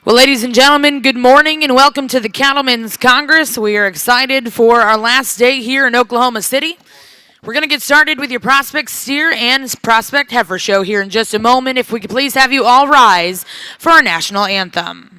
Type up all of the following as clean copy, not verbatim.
Well, ladies and gentlemen, good morning and welcome to the Cattlemen's Congress. We are excited for our last day here in Oklahoma City. We're going to get started with your Prospect Steer and Prospect Heifer show here in just a moment. If we could please have you all rise for our national anthem.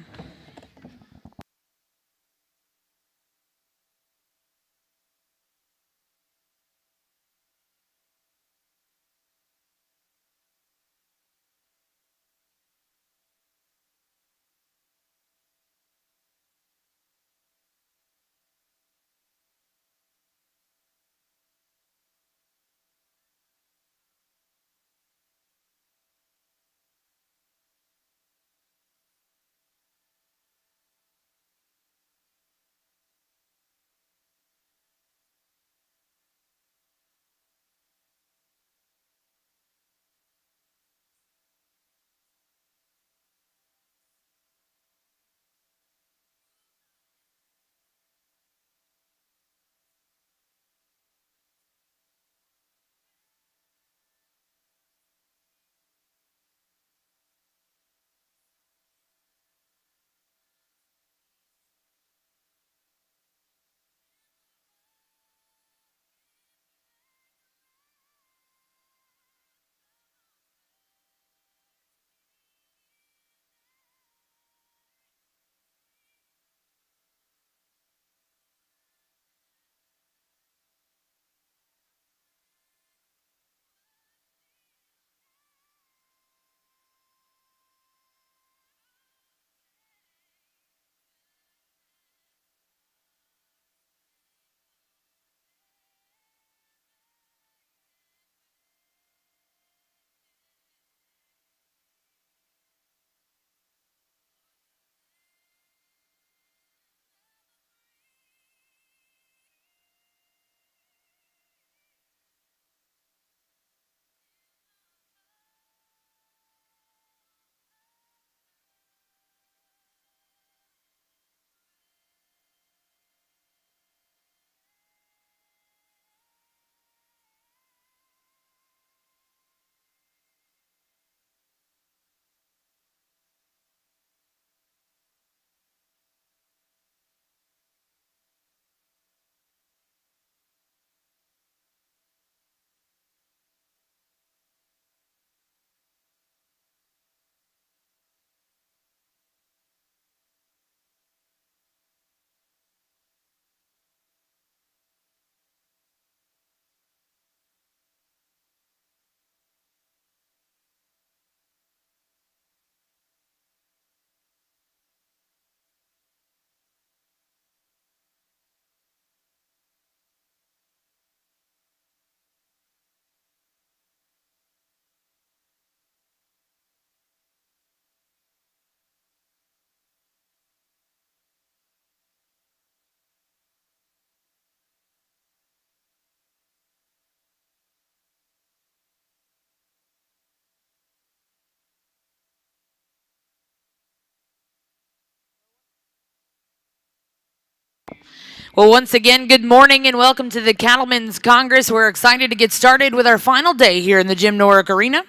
Well, once again, good morning and welcome to the Cattlemen's Congress. We're excited to get started with our final day here in the Jim Norick Arena.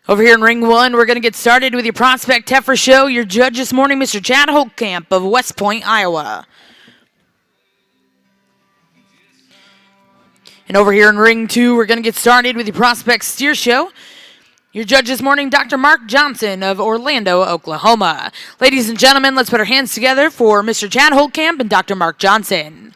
Over here in Ring 1, we're going to get started with your Prospect Heifer show. Your judge this morning, Mr. Chad Holtkamp of West Point, Iowa. And over here in Ring 2, we're going to get started with your Prospect Steer show. Your judge this morning, Dr. Mark Johnson of Orlando, Oklahoma. Ladies and gentlemen, let's put our hands together for Mr. Chad Holtkamp and Dr. Mark Johnson.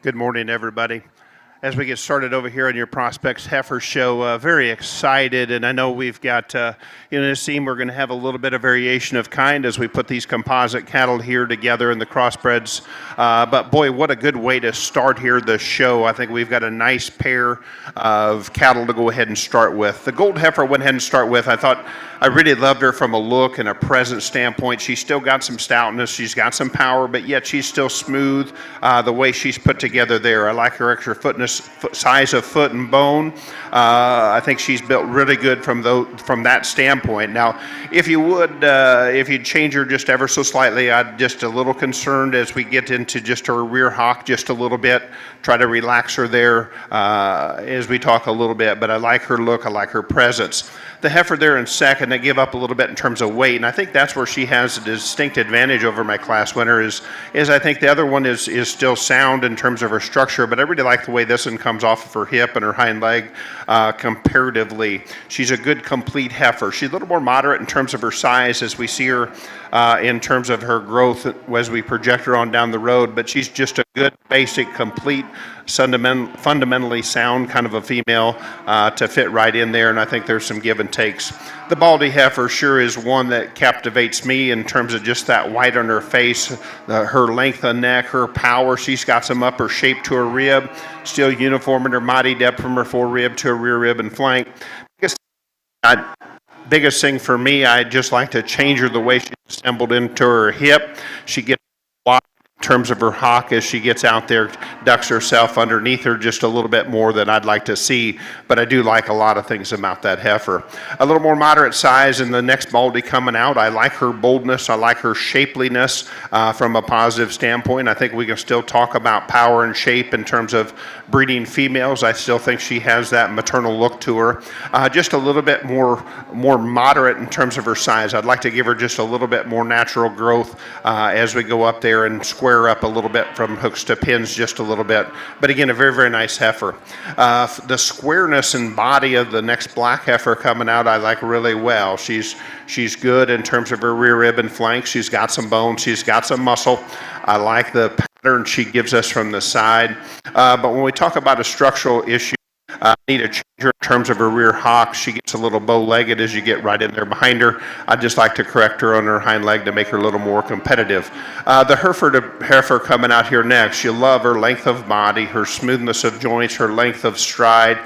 Good morning, everybody. As we get started over here on your Prospects Heifer Show, very excited, and I know we've got, in this scene, we're going to have a little bit of variation of kind as we put these composite cattle here together in the crossbreds. But boy, what a good way to start here the show. I think we've got a nice pair of cattle to go ahead and start with. The Gold Heifer went ahead and start with. I really loved her from a look and a presence standpoint. She's still got some stoutness. She's got some power, but yet she's still smooth the way she's put together there. I like her extra size of foot and bone. I think she's built really good from that standpoint. Now, if you'd change her just ever so slightly, I'm just a little concerned as we get into just her rear hock just a little bit. Try to relax her there as we talk a little bit, but I like her look. I like her presence. The heifer there in second, they give up a little bit in terms of weight, and I think that's where she has a distinct advantage over my class winner is I think the other one is still sound in terms of her structure, but I really like the way this one comes off of her hip and her hind leg comparatively. She's a good complete heifer. She's a little more moderate in terms of her size as we see her in terms of her growth as we project her on down the road, but she's just a good, basic, complete, fundamentally sound kind of a female to fit right in there, and I think there's some give and takes. The Baldy heifer sure is one that captivates me in terms of just that white on her face, her length of neck, her power. She's got some upper shape to her rib, still uniform in her mighty depth from her fore rib to her rear rib and flank. Biggest thing for me, I just like to change her the way she's assembled into her hip. She gets wide in terms of her hock as she gets out there, ducks herself underneath her just a little bit more than I'd like to see, but I do like a lot of things about that heifer. A little more moderate size in the next Baldy coming out. I like her boldness. I like her shapeliness from a positive standpoint. I think we can still talk about power and shape in terms of breeding females. I still think she has that maternal look to her. Just a little bit more moderate in terms of her size. I'd like to give her just a little bit more natural growth as we go up there and square up a little bit from hooks to pins just a little bit. But again, a very, very nice heifer. The squareness and body of the next black heifer coming out, I like really well. She's good in terms of her rear rib and flank. She's got some bone. She's got some muscle. I like the pattern she gives us from the side. But when we talk about a structural issue, need a changer in terms of her rear hock. She gets a little bow-legged as you get right in there behind her. I'd just like to correct her on her hind leg to make her a little more competitive. The heifer coming out here next. You love her length of body, her smoothness of joints, her length of stride.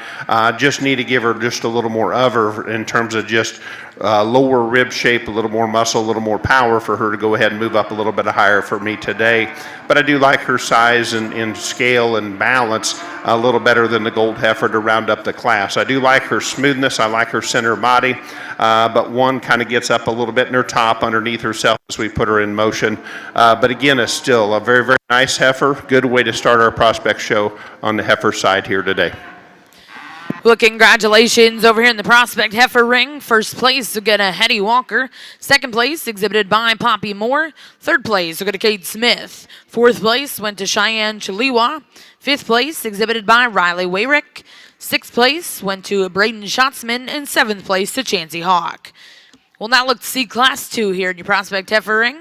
Just need to give her just a little more of her in terms of just lower rib shape, a little more muscle, a little more power for her to go ahead and move up a little bit higher for me today. But I do like her size and scale and balance a little better than the Gold Heifer to round up the class. I do like her smoothness. I like her center body, but one kind of gets up a little bit in her top underneath herself as we put her in motion. But again, it's still a very, very nice heifer. Good way to start our prospect show on the heifer side here today. Well, congratulations over here in the Prospect Heifer Ring. First place, we'll get a Hetty Walker. Second place, exhibited by Poppy Moore. Third place, we'll get a Kate Smith. Fourth place went to Cheyenne Chaliwa. Fifth place, exhibited by Riley Wayrick. Sixth place went to Braden Schatzman. And seventh place to Chansey Hawk. We'll now look to see Class 2 here in your Prospect Heifer Ring.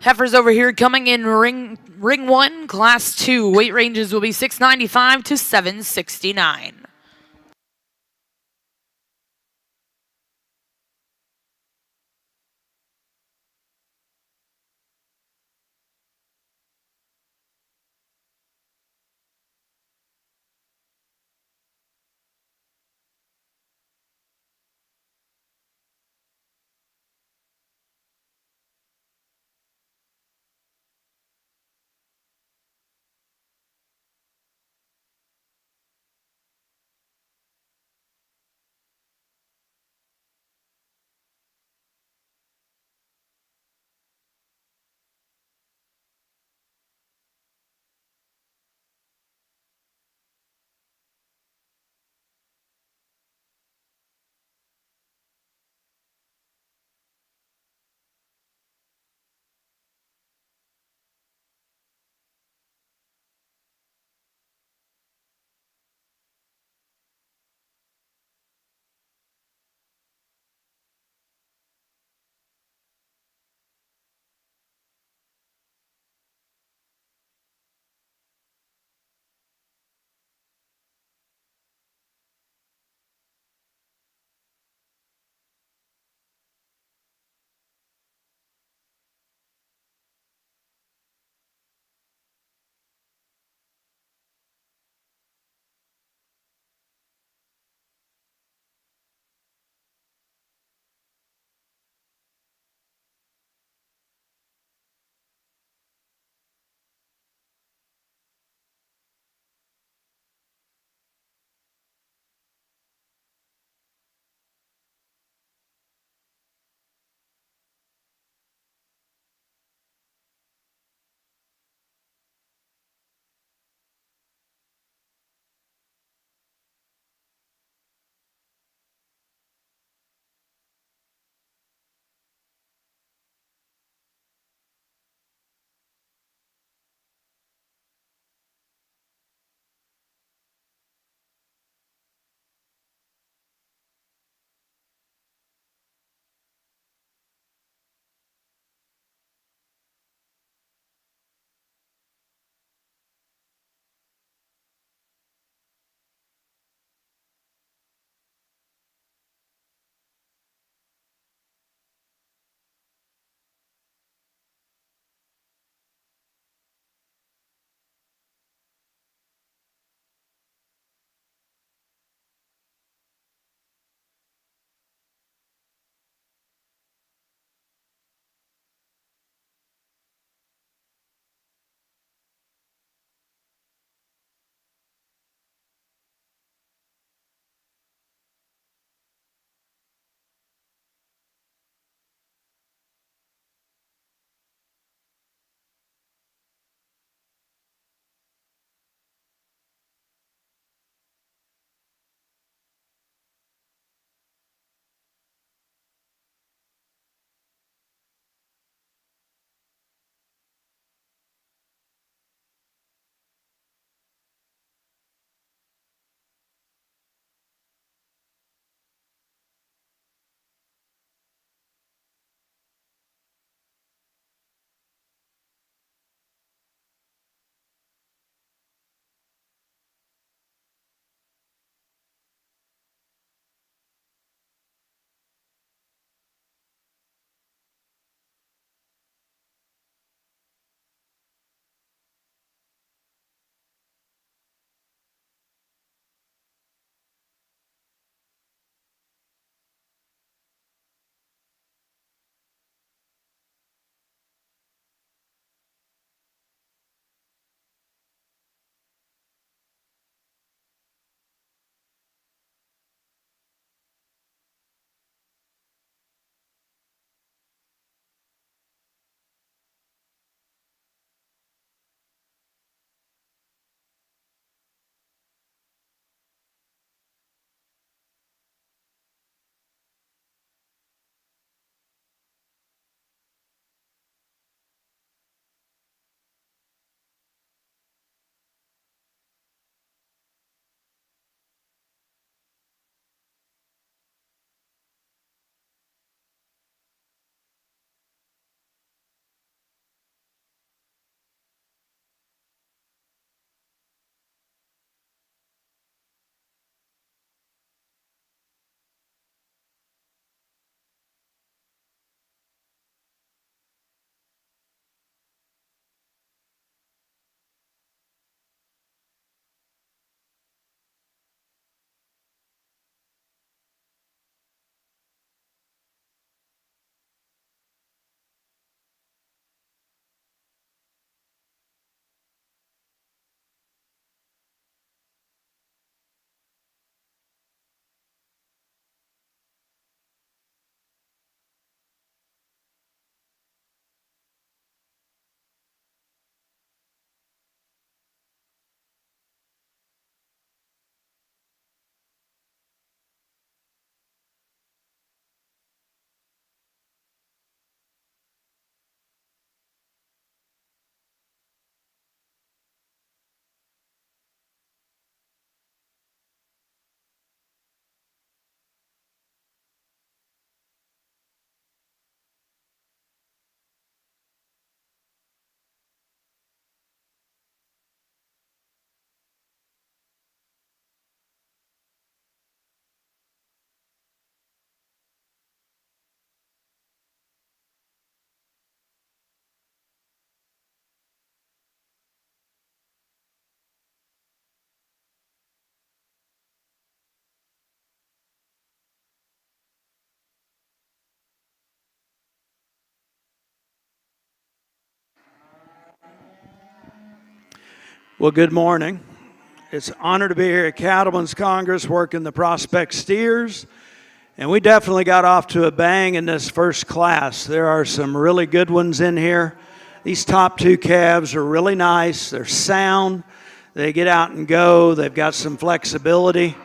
Heifers over here coming in ring 1, Class 2. Weight ranges will be 695 to 769. Well, good morning. It's an honor to be here at Cattlemen's Congress working the prospect steers. And we definitely got off to a bang in this first class. There are some really good ones in here. These top two calves are really nice. They're sound. They get out and go. They've got some flexibility.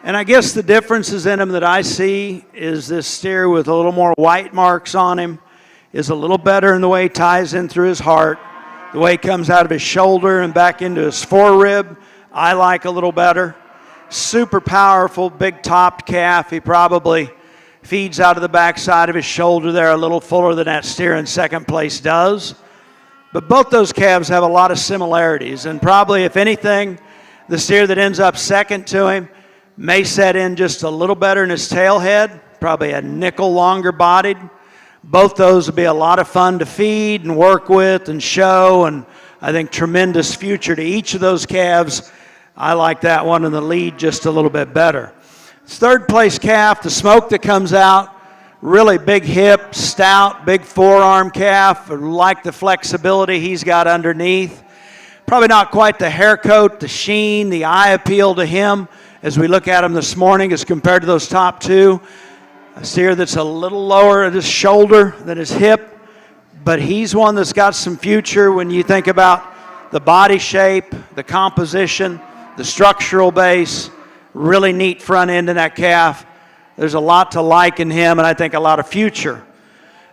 And I guess the differences in them that I see is this steer with a little more white marks on him is a little better in the way he ties in through his heart. The way he comes out of his shoulder and back into his forerib, I like a little better. Super powerful, big topped calf. He probably feeds out of the backside of his shoulder there a little fuller than that steer in second place does. But both those calves have a lot of similarities. And probably, if anything, the steer that ends up second to him may set in just a little better in his tail head, probably a nickel longer bodied. Both those would be a lot of fun to feed and work with and show, and I think tremendous future to each of those calves. I like that one in the lead just a little bit better. Third place calf, the smoke that comes out, really big hip, stout, big forearm calf. I like the flexibility he's got underneath. Probably not quite the hair coat, the sheen, the eye appeal to him as we look at him this morning as compared to those top two. A steer that's a little lower at his shoulder than his hip, but he's one that's got some future when you think about the body shape, the composition, the structural base, really neat front end in that calf. There's a lot to like in him, and I think a lot of future.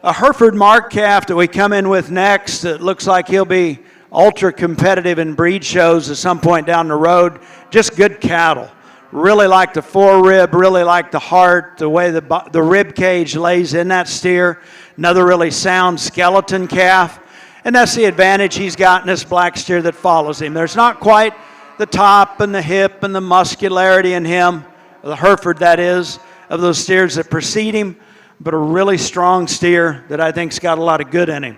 A Hereford Mark calf that we come in with next, it looks like he'll be ultra competitive in breed shows at some point down the road. Just good cattle. Really like the forerib, really like the heart, the way the rib cage lays in that steer. Another really sound skeleton calf. And that's the advantage he's got in this black steer that follows him. There's not quite the top and the hip and the muscularity in him, the Hereford that is, of those steers that precede him, but a really strong steer that I think's got a lot of good in him.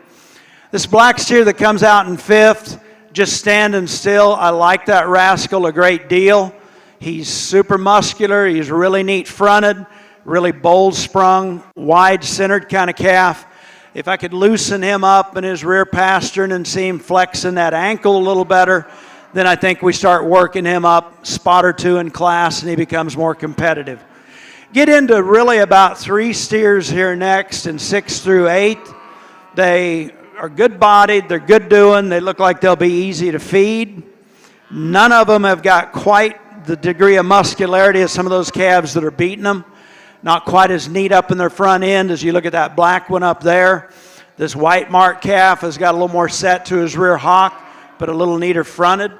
This black steer that comes out in fifth, just standing still, I like that rascal a great deal. He's super muscular. He's really neat fronted, really bold sprung, wide centered kind of calf. If I could loosen him up in his rear pastern and see him flexing that ankle a little better, then I think we start working him up spot or two in class and he becomes more competitive. Get into really about three steers here next in 6 through 8. They are good bodied. They're good doing. They look like they'll be easy to feed. None of them have got quite the degree of muscularity of some of those calves that are beating them. Not quite as neat up in their front end as you look at that black one up there. This white mark calf has got a little more set to his rear hock, but a little neater fronted.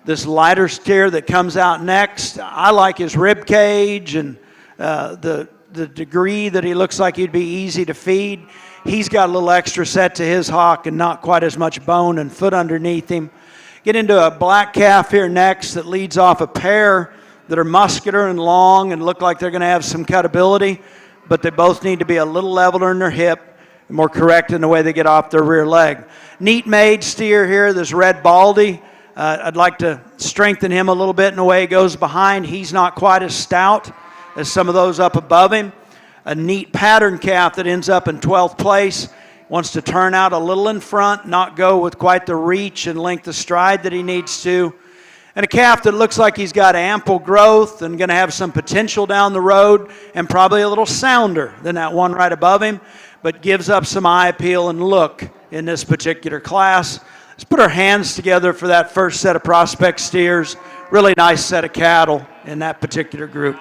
This lighter steer that comes out next, I like his rib cage and the degree that he looks like he'd be easy to feed. He's got a little extra set to his hock and not quite as much bone and foot underneath him. Get into a black calf here next that leads off a pair that are muscular and long and look like they're going to have some cutability, but they both need to be a little leveler in their hip and more correct in the way they get off their rear leg. Neat made steer here, this red baldy. I'd like to strengthen him a little bit in the way he goes behind. He's not quite as stout as some of those up above him. A neat pattern calf that ends up in 12th place. Wants to turn out a little in front, not go with quite the reach and length of stride that he needs to. And a calf that looks like he's got ample growth and going to have some potential down the road and probably a little sounder than that one right above him, but gives up some eye appeal and look in this particular class. Let's put our hands together for that first set of prospect steers. Really nice set of cattle in that particular group.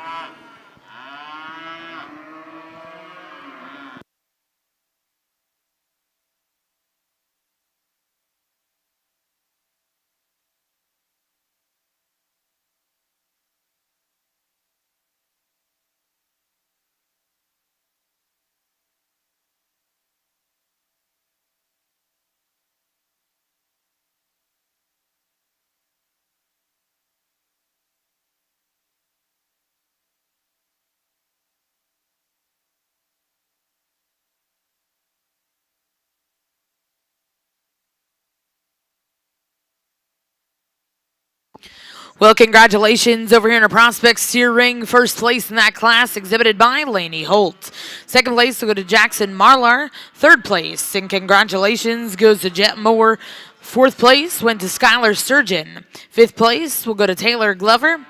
Well, congratulations over here in our prospect steer ring. First place in that class exhibited by Laney Holt. Second place will go to Jackson Marlar. Third place, and congratulations, goes to Jet Moore. Fourth place went to Skylar Sturgeon. Fifth place will go to Taylor Glover.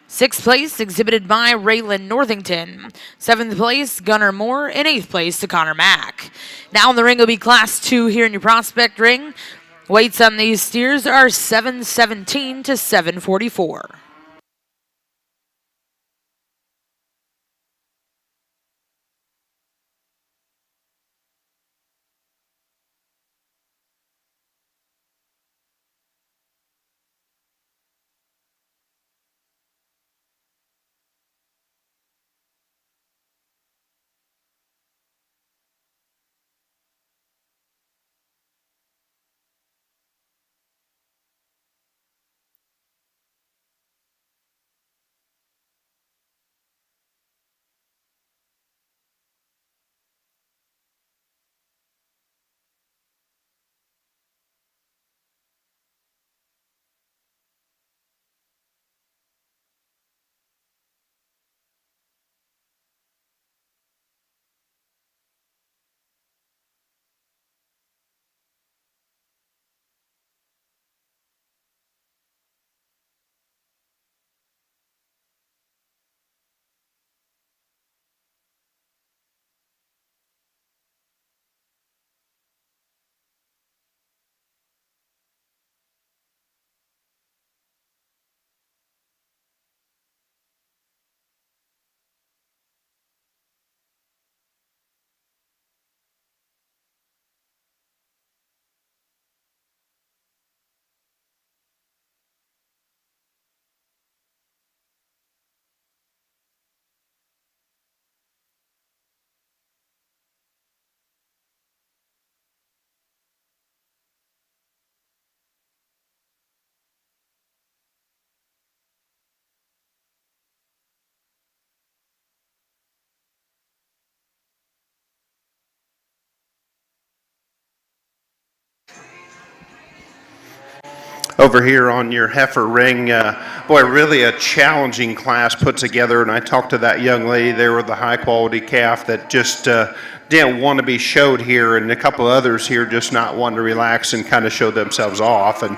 Sixth place exhibited by Raylan Northington. Seventh place, Gunnar Moore. And eighth place to Connor Mack. Now in the ring will be Class 2 here in your prospect ring. Weights on these steers are 717 to 744. Over here on your heifer ring, boy, really a challenging class put together. And I talked to that young lady there with the high quality calf that just didn't want to be showed here, and a couple others here just not wanting to relax and kind of show themselves off. And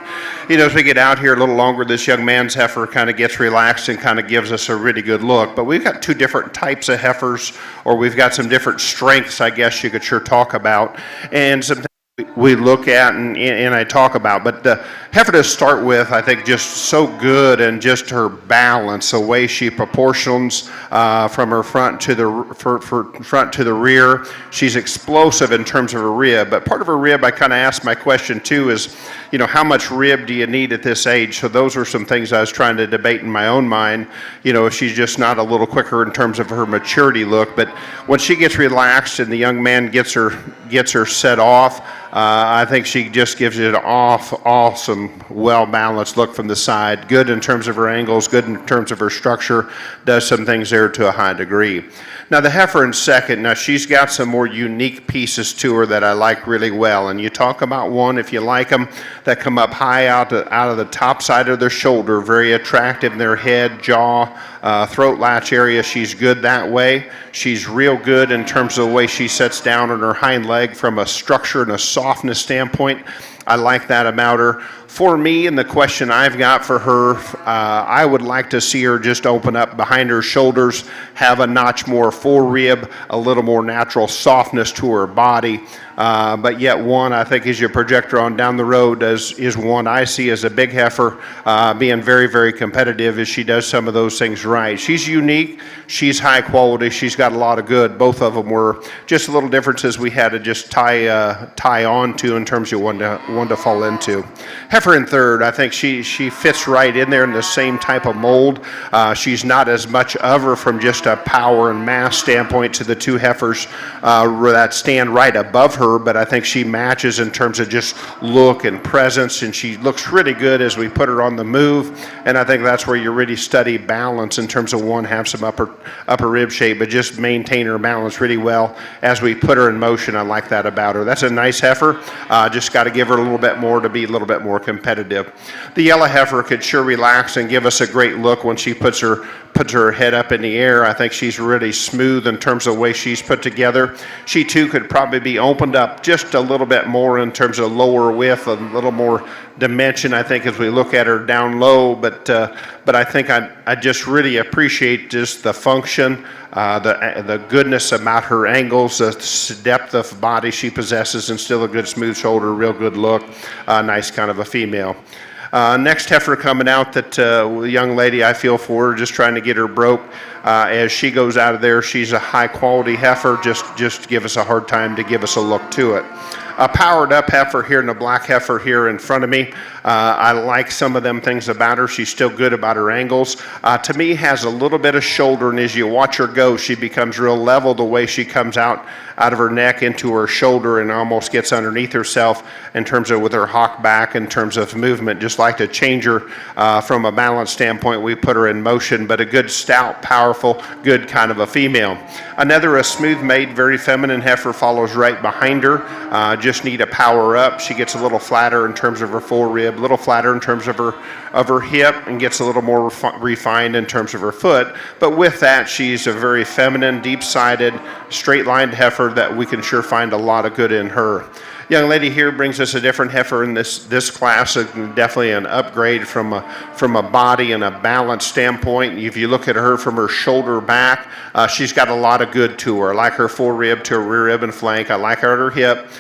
as we get out here a little longer, this young man's heifer kind of gets relaxed and kind of gives us a really good look. But we've got two different types of heifers, or we've got some different strengths, I guess you could sure talk about, and some we look at and I talk about. But the heifer to start with, I think, just so good, and just her balance, the way she proportions from her front to the front to the rear. She's explosive in terms of her rib, but part of her rib, I kind of asked my question too, is how much rib do you need at this age? So those are some things I was trying to debate in my own mind. If she's just not a little quicker in terms of her maturity look, but when she gets relaxed and the young man gets her set off, I think she just gives it an awesome, well-balanced look from the side. Good in terms of her angles, good in terms of her structure, does some things there to a high degree. Now the heifer in second, now she's got some more unique pieces to her that I like really well. And you talk about one, if you like them, that come up high out of the top side of their shoulder, very attractive in their head, jaw, throat latch area. She's good that way. She's real good in terms of the way she sets down on her hind leg from a structure and a softness standpoint. I like that about her. For me, and the question I've got for her, I would like to see her just open up behind her shoulders, have a notch more forerib, a little more natural softness to her body. But yet one, I think, as you project her on down the road, is one I see as a big heifer, being very, very competitive as she does some of those things right. She's unique. She's high quality. She's got a lot of good. Both of them were just little differences we had to just tie on to in terms of one to fall into. Heifer in third, I think she fits right in there in the same type of mold. She's not as much of her from just a power and mass standpoint to the two heifers that stand right above her, but I think she matches in terms of just look and presence, and she looks really good as we put her on the move. And I think that's where you really study balance in terms of one, have some upper rib shape, but just maintain her balance really well as we put her in motion. I like that about her. That's a nice heifer. Just got to give her a little bit more to be a little bit more competitive. The yellow heifer could sure relax and give us a great look when she puts her head up in the air. I think she's really smooth in terms of the way she's put together. She too could probably be opened up just a little bit more in terms of lower width, a little more dimension, I think, as we look at her down low. But I think I just really appreciate just the function, the goodness about her angles, the depth of body she possesses, and still a good smooth shoulder, real good look, nice kind of a female. Next heifer coming out that young lady I feel for, just trying to get her broke. As she goes out of there, she's a high quality heifer, just give us a hard time to give us a look to it. A powered up heifer here and a black heifer here in front of me. I like some of them things about her. She's still good about her angles. To me, has a little bit of shoulder, and as you watch her go, she becomes real level the way she comes out of her neck into her shoulder and almost gets underneath herself in terms of with her hock back in terms of movement. Just like to change her from a balance standpoint, we put her in motion, but a good stout, powerful, good kind of a female. Another, a smooth made, very feminine heifer follows right behind her. Just need a power up. She gets a little flatter in terms of her forerib, a little flatter in terms of her hip, and gets a little more refined in terms of her foot. But with that, she's a very feminine, deep-sided, straight-lined heifer that we can sure find a lot of good in her. Young lady here brings us a different heifer in this class, definitely an upgrade from a body and a balance standpoint. If you look at her from her shoulder back, she's got a lot of good to her. I like her forerib to her rear rib and flank. I like her at her hip.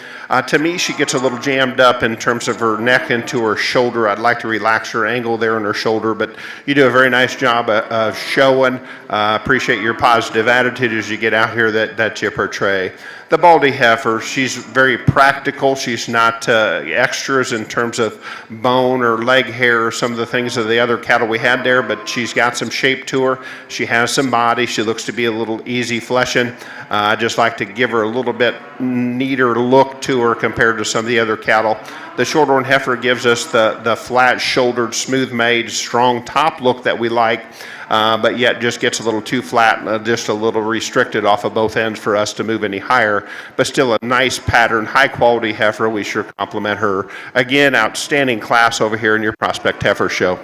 To me, she gets a little jammed up in terms of her neck into her shoulder. I'd like to relax her angle there in her shoulder, but you do a very nice job of showing. Appreciate your positive attitude as you get out here that you portray. The baldy heifer, she's very practical. She's not extras in terms of bone or leg hair or some of the things of the other cattle we had there, but she's got some shape to her. She has some body. She looks to be a little easy fleshing. I just like to give her a little bit neater look to her compared to some of the other cattle. The shorthorn heifer gives us the flat-shouldered, smooth-made, strong top look that we like, but yet just gets a little too flat, just a little restricted off of both ends for us to move any higher, but still a nice pattern, high-quality heifer. We sure compliment her. Again, outstanding class over here in your Prospect Heifer Show.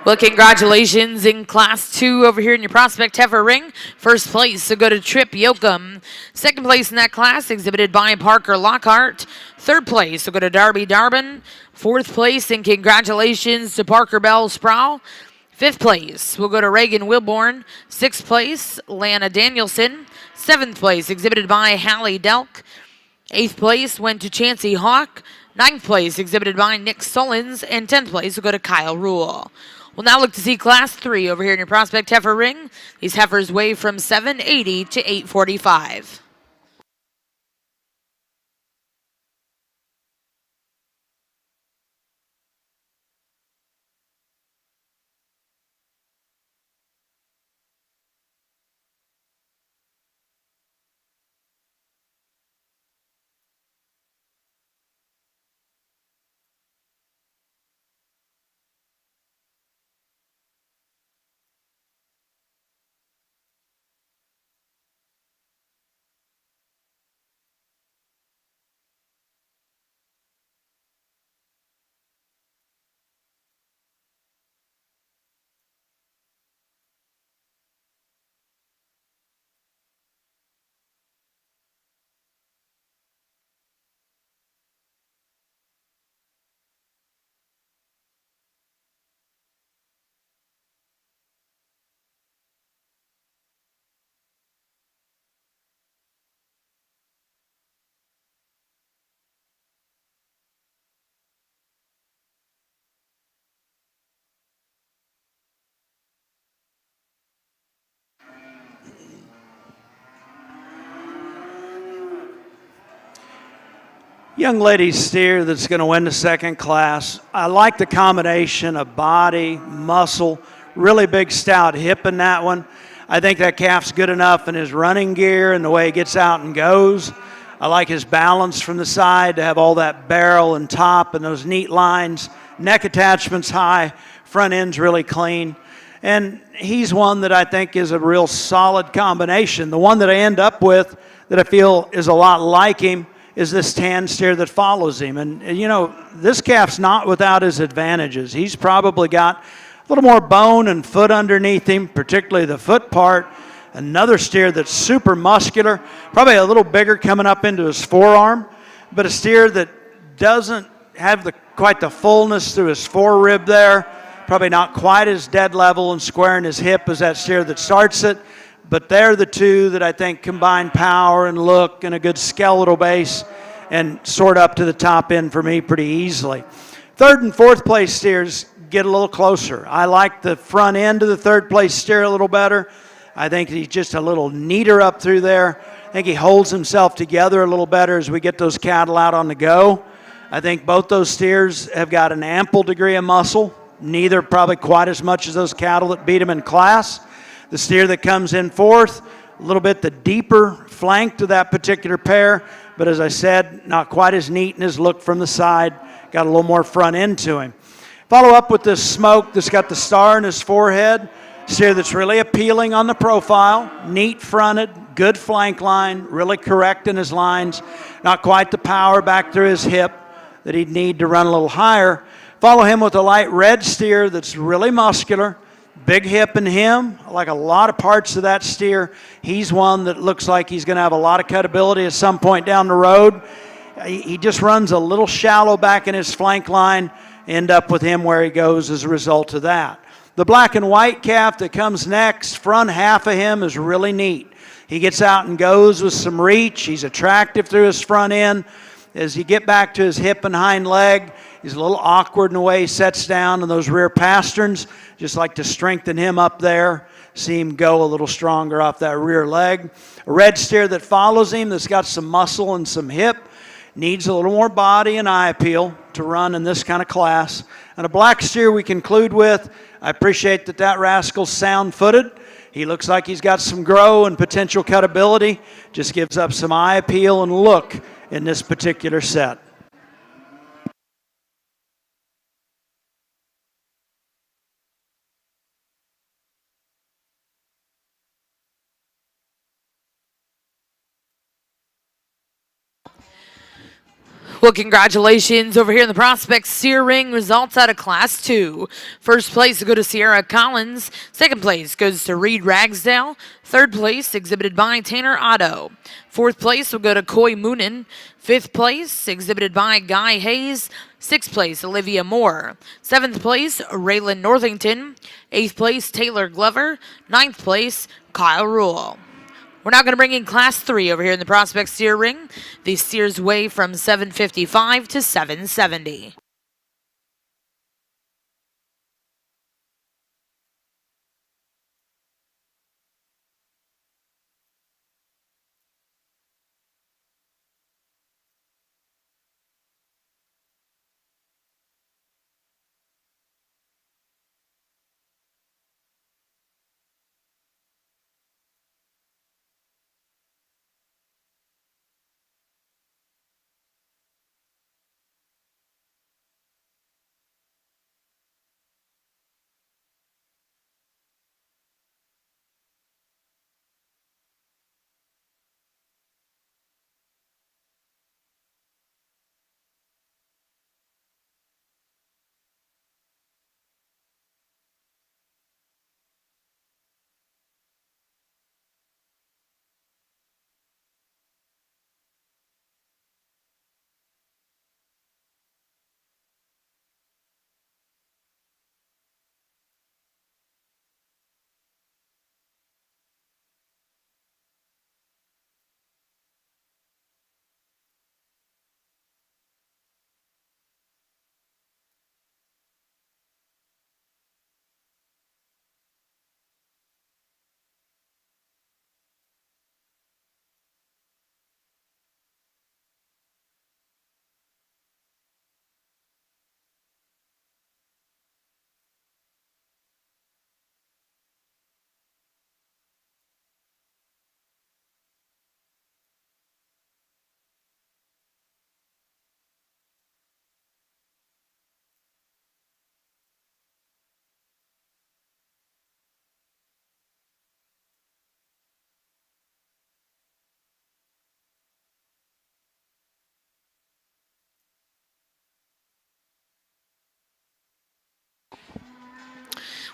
Well, congratulations in Class 2 over here in your Prospect Heifer Ring. First place will go to Trip Yoakum. Second place in that class exhibited by Parker Lockhart. Third place will go to Darby Darbin. Fourth place, and congratulations to Parker Bell Sproul. Fifth place will go to Reagan Wilborn. Sixth place, Lana Danielson. Seventh place exhibited by Hallie Delk. Eighth place went to Chancey Hawk. Ninth place exhibited by Nick Sullins. And 10th place will go to Kyle Rule. We'll now look to see Class 3 over here in your Prospect Heifer Ring. These heifers weigh from 780 to 845. Young lady steer that's going to win the second class. I like the combination of body, muscle, really big stout hip in that one. I think that calf's good enough in his running gear and the way he gets out and goes. I like his balance from the side to have all that barrel and top and those neat lines. Neck attachment's high, front end's really clean. And he's one that I think is a real solid combination. The one that I end up with that I feel is a lot like him is this tan steer that follows him. And you know, this calf's not without his advantages. He's probably got a little more bone and foot underneath him, particularly the foot part. Another steer that's super muscular, probably a little bigger coming up into his forearm, but a steer that doesn't have quite the fullness through his forerib there. Probably not quite as dead level and square in his hip as that steer that starts it, but they're the two that I think combine power and look and a good skeletal base and sort up to the top end for me pretty easily. Third and fourth place steers get a little closer. I like the front end of the third place steer a little better. I think he's just a little neater up through there. I think he holds himself together a little better as we get those cattle out on the go. I think both those steers have got an ample degree of muscle, neither probably quite as much as those cattle that beat him in class. The steer that comes in fourth, a little bit the deeper flank to that particular pair, but as I said, not quite as neat in his look from the side, got a little more front end to him. Follow up with this smoke that's got the star in his forehead, steer that's really appealing on the profile, neat fronted, good flank line, really correct in his lines, not quite the power back through his hip that he'd need to run a little higher. Follow him with a light red steer that's really muscular, big hip in him. I like a lot of parts of that steer. He's one that looks like he's going to have a lot of cutability at some point down the road. He just runs a little shallow back in his flank line. End up with him where he goes as a result of that. The black and white calf that comes next, front half of him is really neat. He gets out and goes with some reach. He's attractive through his front end. As you get back to his hip and hind leg, he's a little awkward in the way he sets down, and those rear pasterns, just like to strengthen him up there, see him go a little stronger off that rear leg. A red steer that follows him that's got some muscle and some hip, needs a little more body and eye appeal to run in this kind of class. And a black steer we conclude with, I appreciate that rascal's sound-footed. He looks like he's got some grow and potential cutability, just gives up some eye appeal and look in this particular set. Well, congratulations over here in the Prospect Steer Ring. Results out of Class 2. First place will go to Sierra Collins. Second place goes to Reed Ragsdale. Third place exhibited by Tanner Otto. Fourth place will go to Coy Moonen. Fifth place exhibited by Guy Hayes. Sixth place, Olivia Moore. Seventh place, Raylan Northington. Eighth place, Taylor Glover. Ninth place, Kyle Rule. We're now going to bring in Class 3 over here in the Prospect Steer Ring. These steers weigh from 755 to 770.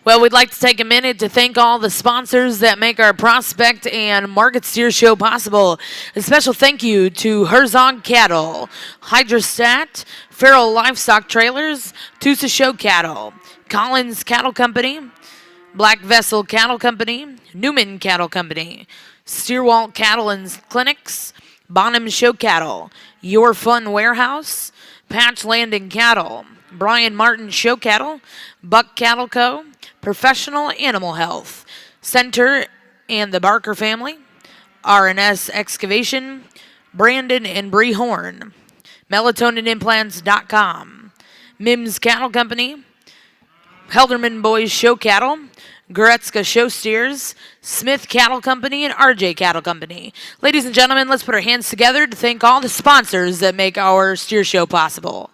Well, we'd like to take a minute to thank all the sponsors that make our Prospect and Market Steer show possible. A special thank you to Herzog Cattle, Hydrostat, Feral Livestock Trailers, Tusa Show Cattle, Collins Cattle Company, Black Vessel Cattle Company, Newman Cattle Company, Steerwalt Cattle and Clinics, Bonham Show Cattle, Your Fun Warehouse, Patch Landing Cattle, Brian Martin Show Cattle, Buck Cattle Co., Professional Animal Health Center and the Barker Family, RNS Excavation, Brandon and Bree Horn, MelatoninImplants.com, Mims Cattle Company, Helderman Boys Show Cattle, Goretzka Show Steers, Smith Cattle Company, and RJ Cattle Company. Ladies and gentlemen, let's put our hands together to thank all the sponsors that make our steer show possible.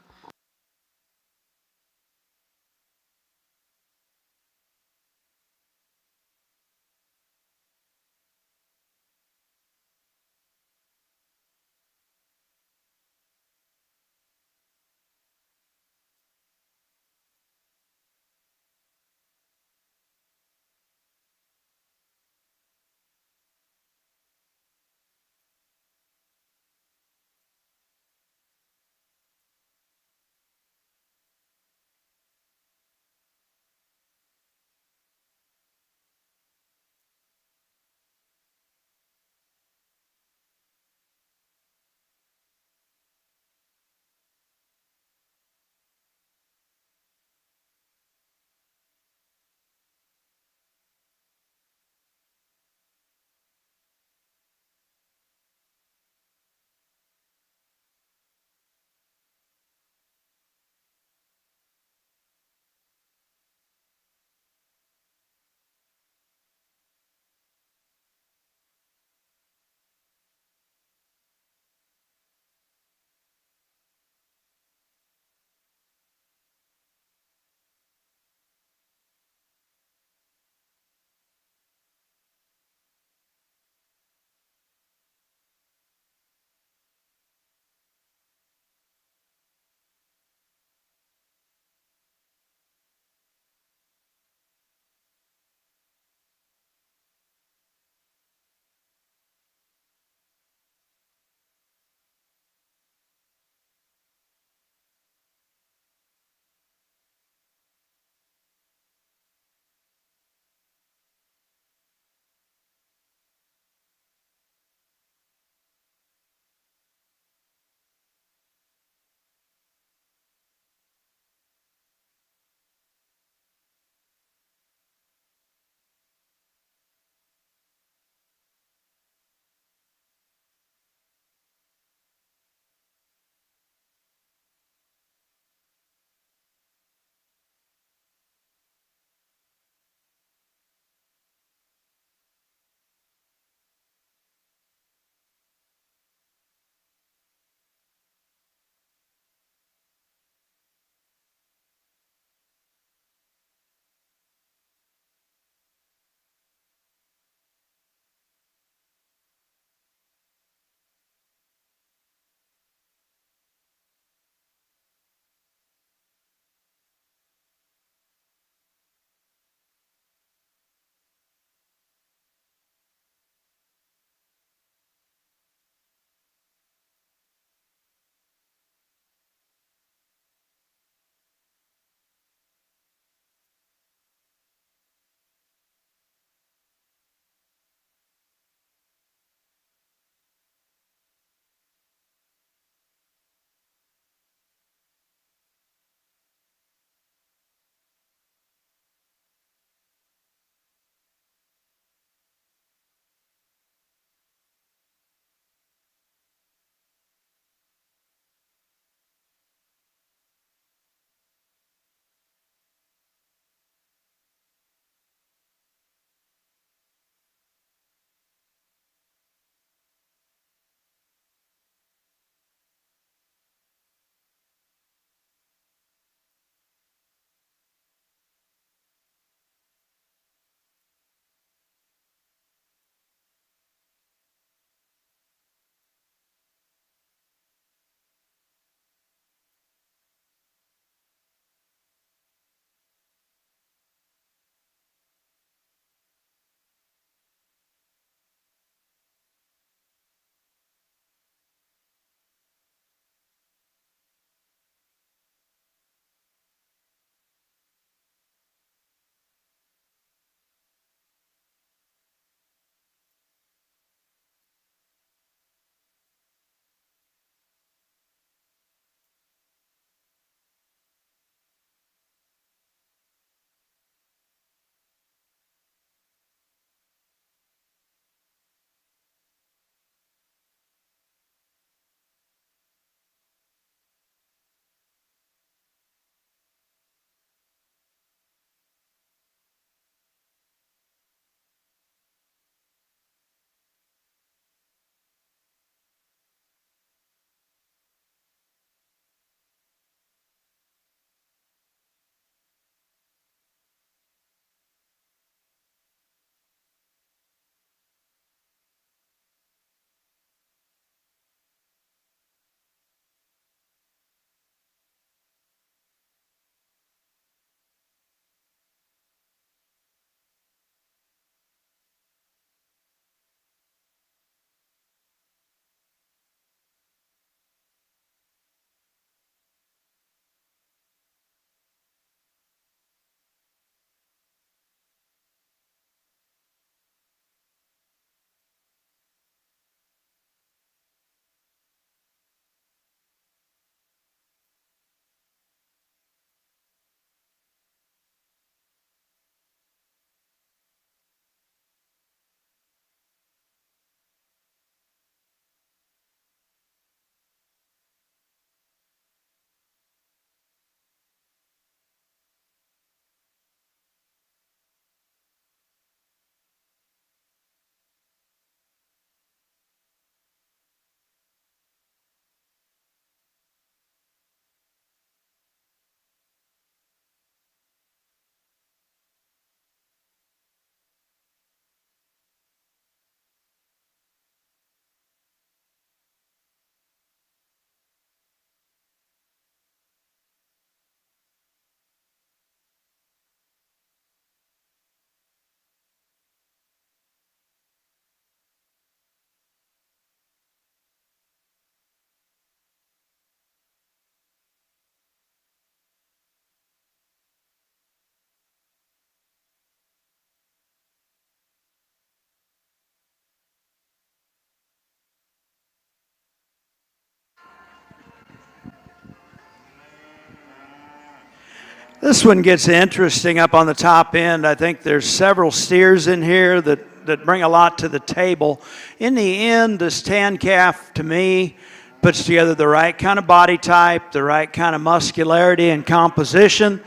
This one gets interesting up on the top end. I think there's several steers in here that bring a lot to the table. In the end, this tan calf, to me, puts together the right kind of body type, the right kind of muscularity and composition,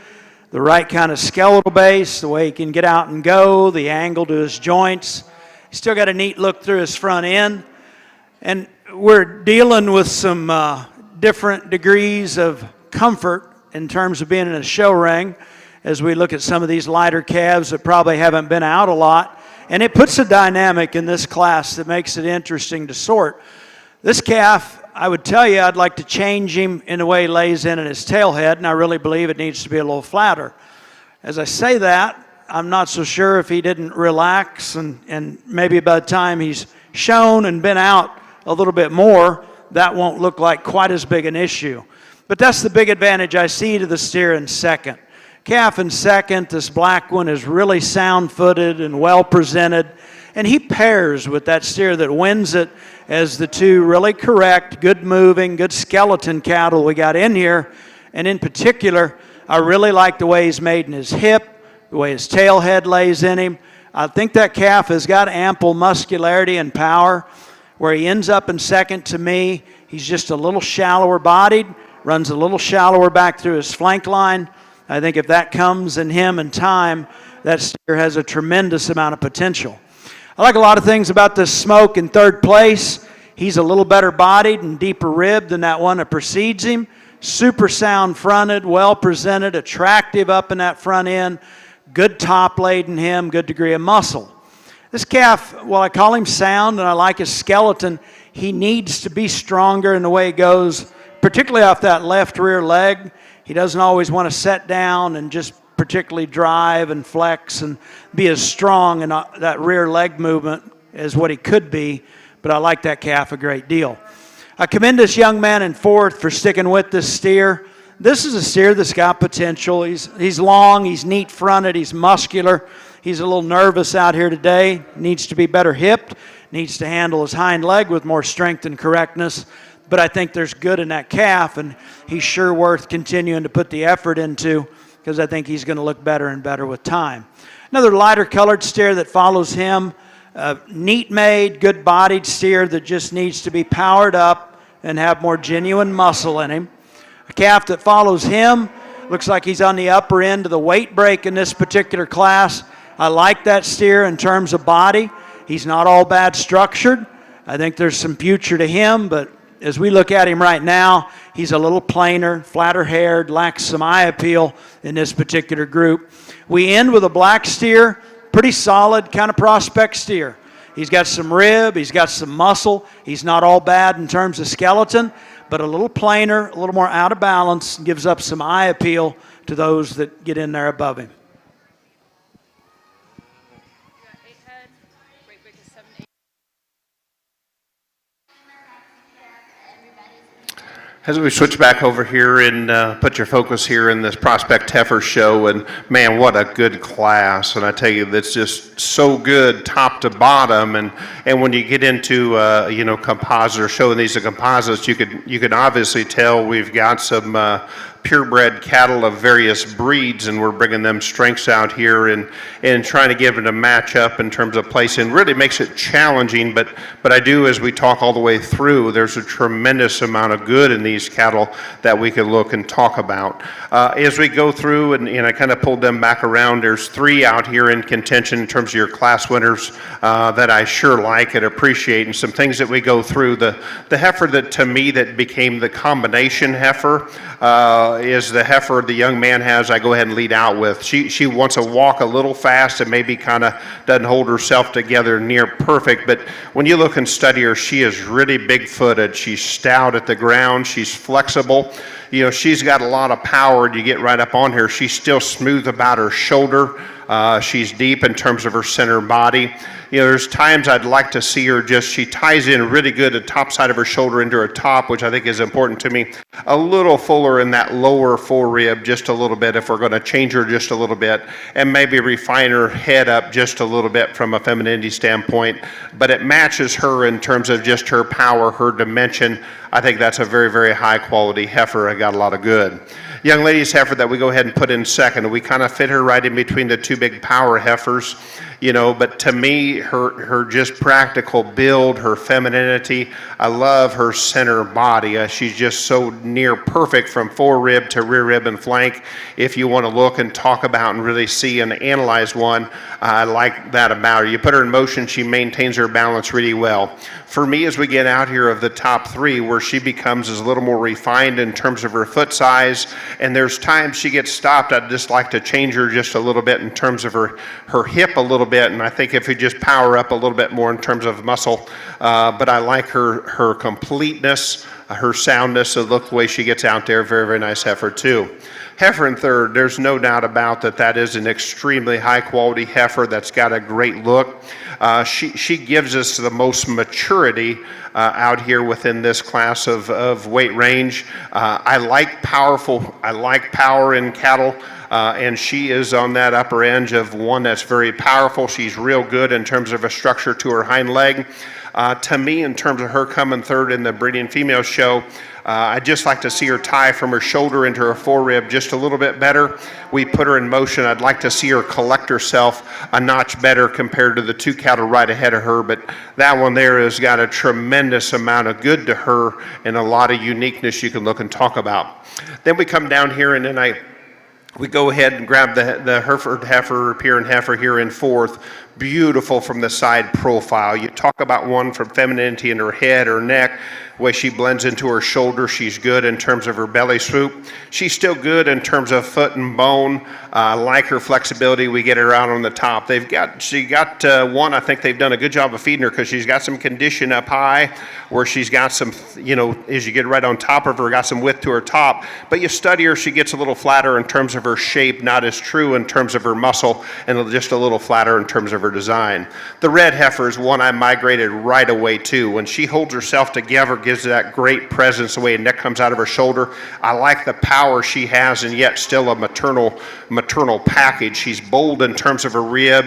the right kind of skeletal base, the way he can get out and go, the angle to his joints. He's still got a neat look through his front end. And we're dealing with some different degrees of comfort in terms of being in a show ring as we look at some of these lighter calves that probably haven't been out a lot. And it puts a dynamic in this class that makes it interesting to sort. This calf, I would tell you, I'd like to change him in the way he lays in his tail head, and I really believe it needs to be a little flatter. As I say that, I'm not so sure if he didn't relax and maybe by the time he's shown and been out a little bit more, that won't look like quite as big an issue. But that's the big advantage I see to the steer in second. Calf in second, this black one is really sound-footed and well-presented, and he pairs with that steer that wins it as the two really correct, good-moving, good skeleton cattle we got in here. And in particular, I really like the way he's made in his hip, the way his tail head lays in him. I think that calf has got ample muscularity and power. Where he ends up in second, to me, he's just a little shallower bodied, runs a little shallower back through his flank line. I think if that comes in him in time, that steer has a tremendous amount of potential. I like a lot of things about this smoke in third place. He's a little better bodied and deeper ribbed than that one that precedes him. Super sound fronted, well presented, attractive up in that front end. Good top laid in him, good degree of muscle. This calf, while I call him sound and I like his skeleton, he needs to be stronger in the way he goes, particularly off that left rear leg. He doesn't always want to set down and just particularly drive and flex and be as strong in that rear leg movement as what he could be, but I like that calf a great deal. I commend this young man in fourth for sticking with this steer. This is a steer that's got potential. He's long, he's neat fronted, he's muscular. He's a little nervous out here today, needs to be better hipped, needs to handle his hind leg with more strength and correctness. But I think there's good in that calf, and he's sure worth continuing to put the effort into because I think he's going to look better and better with time. Another lighter colored steer that follows him, neat made, good bodied steer that just needs to be powered up and have more genuine muscle in him. A calf that follows him looks like he's on the upper end of the weight break in this particular class. I like that steer in terms of body. He's not all bad structured. I think there's some future to him, but as we look at him right now, he's a little plainer, flatter haired, lacks some eye appeal in this particular group. We end with a black steer, pretty solid kind of prospect steer. He's got some rib, he's got some muscle. He's not all bad in terms of skeleton, but a little plainer, a little more out of balance, gives up some eye appeal to those that get in there above him. As we switch back over here and put your focus here in this Prospect Heifer show, and man, what a good class. And I tell you, that's just so good top to bottom. And when you get into, composite or showing these composites, you could obviously tell we've got some purebred cattle of various breeds, and we're bringing them strengths out here and trying to give it a match up in terms of placing. Really makes it challenging, but I do, as we talk all the way through, there's a tremendous amount of good in these cattle that we can look and talk about. As we go through, and I kind of pulled them back around, there's 3 out here in contention in terms of your class winners that I sure like and appreciate, and some things that we go through. The heifer that, to me, that became the combination heifer is the heifer the young man has. I go ahead and lead out with. She wants to walk a little fast and maybe kind of doesn't hold herself together near perfect, but when you look and study her, she is really big-footed. She's stout at the ground. She's flexible. She's got a lot of power. You get right up on her. She's still smooth about her shoulder. She's deep in terms of her center body. There's times I'd like to see her she ties in really good the top side of her shoulder into her top, which I think is important to me. A little fuller in that lower forerib just a little bit if we're going to change her just a little bit, and maybe refine her head up just a little bit from a femininity standpoint. But it matches her in terms of just her power, her dimension. I think that's a very, very high quality heifer. I got a lot of good. Young lady's heifer that we go ahead and put in second. We kind of fit her right in between the two big power heifers, you know, but to me, her just practical build, her femininity, I love her center body. She's just so near perfect from forerib to rear rib and flank. If you want to look and talk about and really see and analyze one, I like that about her. You put her in motion, she maintains her balance really well. For me, as we get out here of the top three, where she becomes is a little more refined in terms of her foot size, and there's times she gets stopped, I'd just like to change her just a little bit in terms of her hip a little bit, and I think if we just power up a little bit more in terms of muscle, but I like her completeness, her soundness, so look the way she gets out there, very, very nice heifer too. Heifer in third, there's no doubt about that is an extremely high quality heifer that's got a great look. She gives us the most maturity out here within this class of weight range. I like power in cattle. And she is on that upper edge of one that's very powerful. She's real good in terms of a structure to her hind leg. To me, in terms of her coming third in the breeding female show, I'd just like to see her tie from her shoulder into her forerib just a little bit better. We put her in motion. I'd like to see her collect herself a notch better compared to the two cattle right ahead of her, but that one there has got a tremendous amount of good to her and a lot of uniqueness you can look and talk about. Then we come down here and then we go ahead and grab the Hereford heifer, Pierian heifer here in fourth. Beautiful from the side profile. You talk about one from femininity in her head, her neck, the way she blends into her shoulder. She's good in terms of her belly swoop. She's still good in terms of foot and bone. Like her flexibility, we get her out on the top. She got one, I think they've done a good job of feeding her because she's got some condition up high where she's got some, you know, as you get right on top of her, got some width to her top. But you study her, she gets a little flatter in terms of her shape, not as true in terms of her muscle, and just a little flatter in terms of her design. The red heifer is one I migrated right away to. When she holds herself together, gives that great presence, the way her neck comes out of her shoulder. I like the power she has, and yet still a maternal package. She's bold in terms of her rib,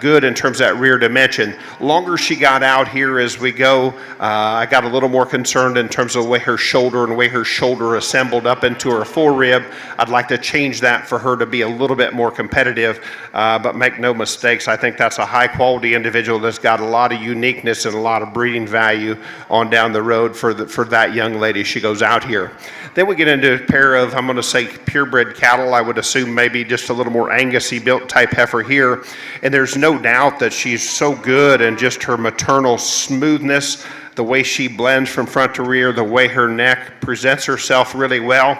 good in terms of that rear dimension. Longer she got out here as we go, I got a little more concerned in terms of the way her shoulder and the way her shoulder assembled up into her forerib. I'd like to change that for her to be a little bit more competitive, but make no mistakes, I think that's a high quality individual that's got a lot of uniqueness and a lot of breeding value on down the road for that young lady. She goes out here. Then we get into a pair of, I'm going to say, purebred cattle. I would assume maybe just a little more Angusy built type heifer here. And there's no doubt that she's so good in just her maternal smoothness, the way she blends from front to rear, the way her neck presents herself really well.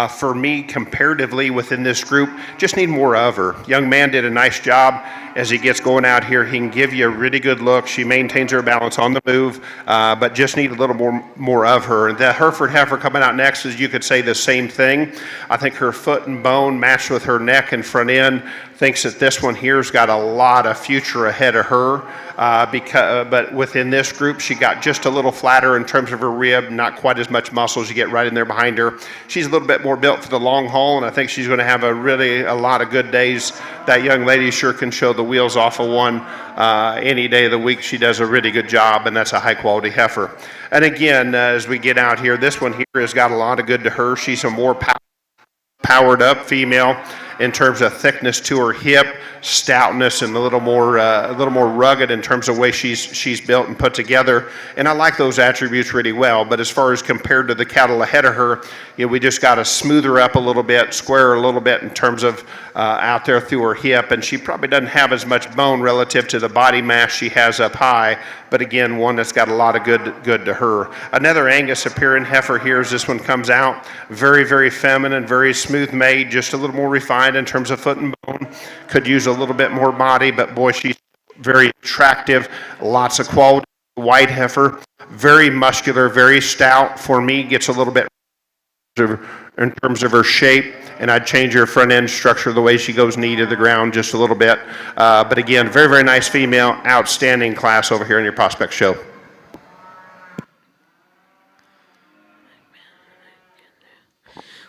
For me, comparatively within this group, just need more of her. Young man did a nice job as he gets going out here. He can give you a really good look. She maintains her balance on the move, but just need a little more of her. The Hereford heifer coming out next is, you could say, the same thing. I think her foot and bone matched with her neck and front end. Thinks that this one here's got a lot of future ahead of her, but within this group, she got just a little flatter in terms of her rib, not quite as much muscle as you get right in there behind her. She's a little bit more built for the long haul, and I think she's going to have a lot of good days. That young lady sure can show the wheels off of one any day of the week. She does a really good job, and that's a high quality heifer. And again, as we get out here, this one here has got a lot of good to her. She's a more powered up female in terms of thickness to her hip, stoutness, and a little more rugged in terms of the way she's built and put together. And I like those attributes really well. But as far as compared to the cattle ahead of her, you know, we just got to smooth her up a little bit, square her a little bit in terms of out there through her hip. And she probably doesn't have as much bone relative to the body mass she has up high. But again, one that's got a lot of good to her. Another Angus appearing heifer here as this one comes out. Very, very feminine, very smooth made, just a little more refined in terms of foot and bone. Could use a little bit more body, but boy, she's very attractive. Lots of quality. White heifer, very muscular, very stout. For me, gets a little bit in terms of her shape, and I'd change her front end structure, the way she goes knee to the ground just a little bit. But again, very, very nice female, outstanding class over here in your prospect show.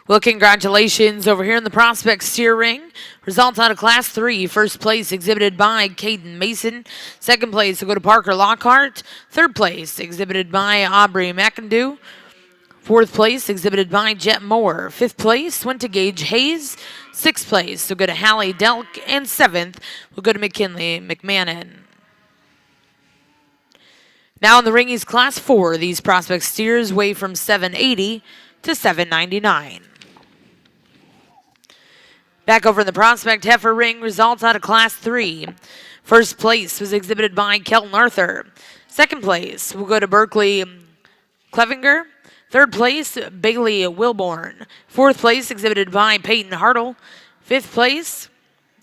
Well, congratulations over here in the Prospect Steer Ring. Results out of Class 3. First place exhibited by Caden Mason. Second place will go to Parker Lockhart. Third place exhibited by Aubrey McIndoe. Fourth place exhibited by Jet Moore. Fifth place went to Gage Hayes. Sixth place will go to Hallie Delk. And seventh will go to McKinley McMahon. Now in the ring is Class 4. These Prospect Steers weigh from 780 to 799. Back over in the Prospect Heifer Ring, results out of Class 3. First place was exhibited by Kelton Arthur. Second place will go to Berkeley Clevinger. Third place, Bailey Wilborn. Fourth place exhibited by Peyton Hartle. Fifth place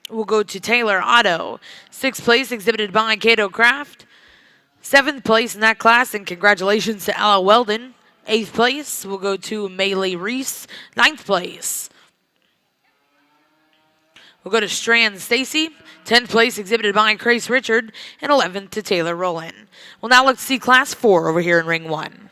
will go to Taylor Otto. Sixth place exhibited by Cato Kraft. Seventh place in that class, and congratulations to Ella Weldon. Eighth place will go to Maylee Reese. Ninth place will go to Strand Stacy. 10th place exhibited by Grace Richard. And 11th to Taylor Rowland. We'll now look to see Class 4 over here in Ring 1.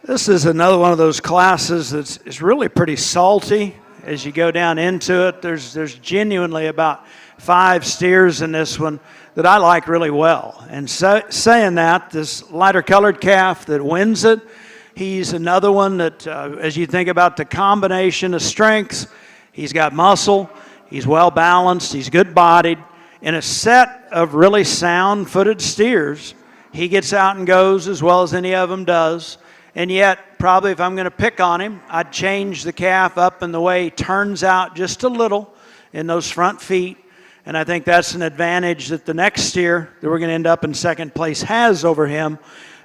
This is another one of those classes that's really pretty salty as you go down into it. There's genuinely about 5 steers in this one that I like really well. And saying that, this lighter colored calf that wins it, he's another one that, as you think about the combination of strengths, he's got muscle, he's well balanced, he's good bodied. In a set of really sound footed steers, he gets out and goes as well as any of them does. And yet, probably if I'm going to pick on him, I'd change the calf up in the way he turns out just a little in those front feet. And I think that's an advantage that the next steer that we're going to end up in second place has over him,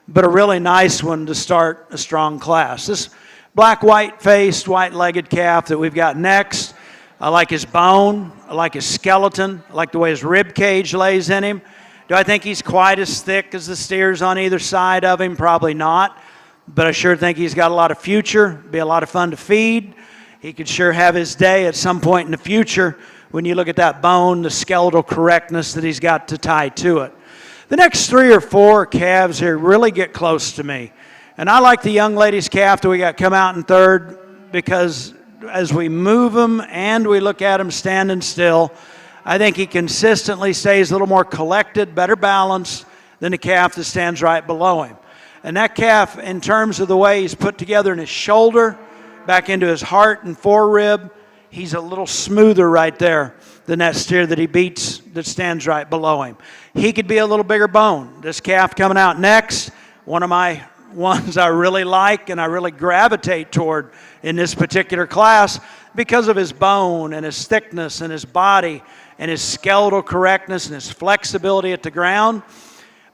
but a really nice one to start a strong class. This black, white-faced, white-legged calf that we've got next, I like his bone, I like his skeleton, I like the way his rib cage lays in him. Do I think he's quite as thick as the steers on either side of him? Probably not. But I sure think he's got a lot of future, be a lot of fun to feed. He could sure have his day at some point in the future when you look at that bone, the skeletal correctness that he's got to tie to it. The next 3 or 4 calves here really get close to me. And I like the young lady's calf that we got come out in third because as we move him and we look at him standing still, I think he consistently stays a little more collected, better balanced than the calf that stands right below him. And that calf, in terms of the way he's put together in his shoulder, back into his heart and forerib, he's a little smoother right there than that steer that he beats that stands right below him. He could be a little bigger bone. This calf coming out next, one of my ones I really like and I really gravitate toward in this particular class because of his bone and his thickness and his body and his skeletal correctness and his flexibility at the ground.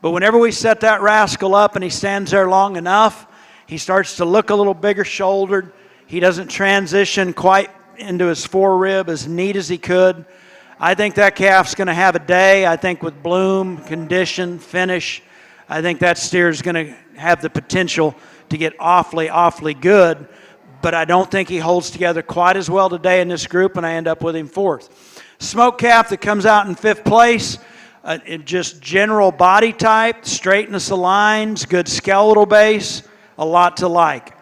But whenever we set that rascal up and he stands there long enough, he starts to look a little bigger shouldered. He doesn't transition quite into his forerib as neat as he could. I think that calf's going to have a day. I think with bloom, condition, finish, I think that steer is going to have the potential to get awfully, awfully good. But I don't think he holds together quite as well today in this group, and I end up with him fourth. Smoke calf that comes out in 5th place. In just general body type, straightness of lines, good skeletal base, a lot to like.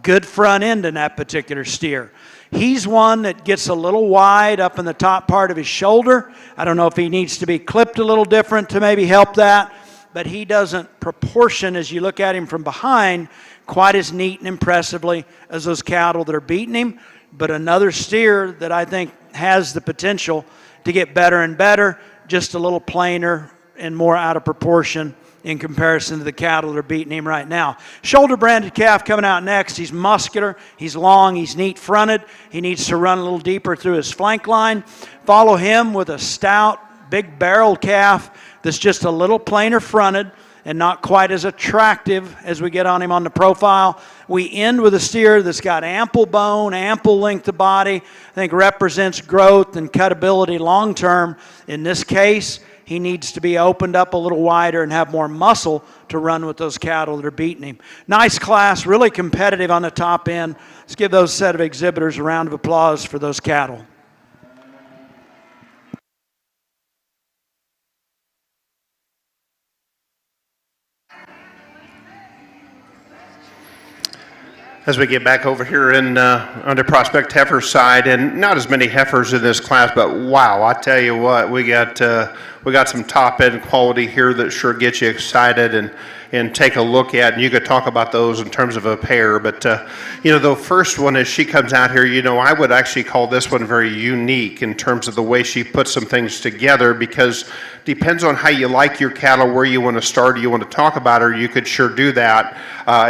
Good front end in that particular steer. He's one that gets a little wide up in the top part of his shoulder. I don't know if he needs to be clipped a little different to maybe help that, but he doesn't proportion as you look at him from behind quite as neat and impressively as those cattle that are beating him. But another steer that I think has the potential to get better and better, just a little plainer and more out of proportion in comparison to the cattle that are beating him right now. Shoulder branded calf coming out next. He's muscular, he's long, he's neat fronted. He needs to run a little deeper through his flank line. Follow him with a stout, big barreled calf that's just a little plainer fronted and not quite as attractive as we get on him on the profile. We end with a steer that's got ample bone, ample length of body. I think represents growth and cutability long term. In this case, he needs to be opened up a little wider and have more muscle to run with those cattle that are beating him. Nice class, really competitive on the top end. Let's give those set of exhibitors a round of applause for those cattle. As we get back over here on the prospect heifer side, and not as many heifers in this class, but wow, I tell you what, we got some top end quality here that sure gets you excited and take a look at, and you could talk about those in terms of a pair. But the first one, as she comes out here, I would actually call this one very unique in terms of the way she puts some things together, because depends on how you like your cattle, where you want to start, or you want to talk about her, you could sure do that.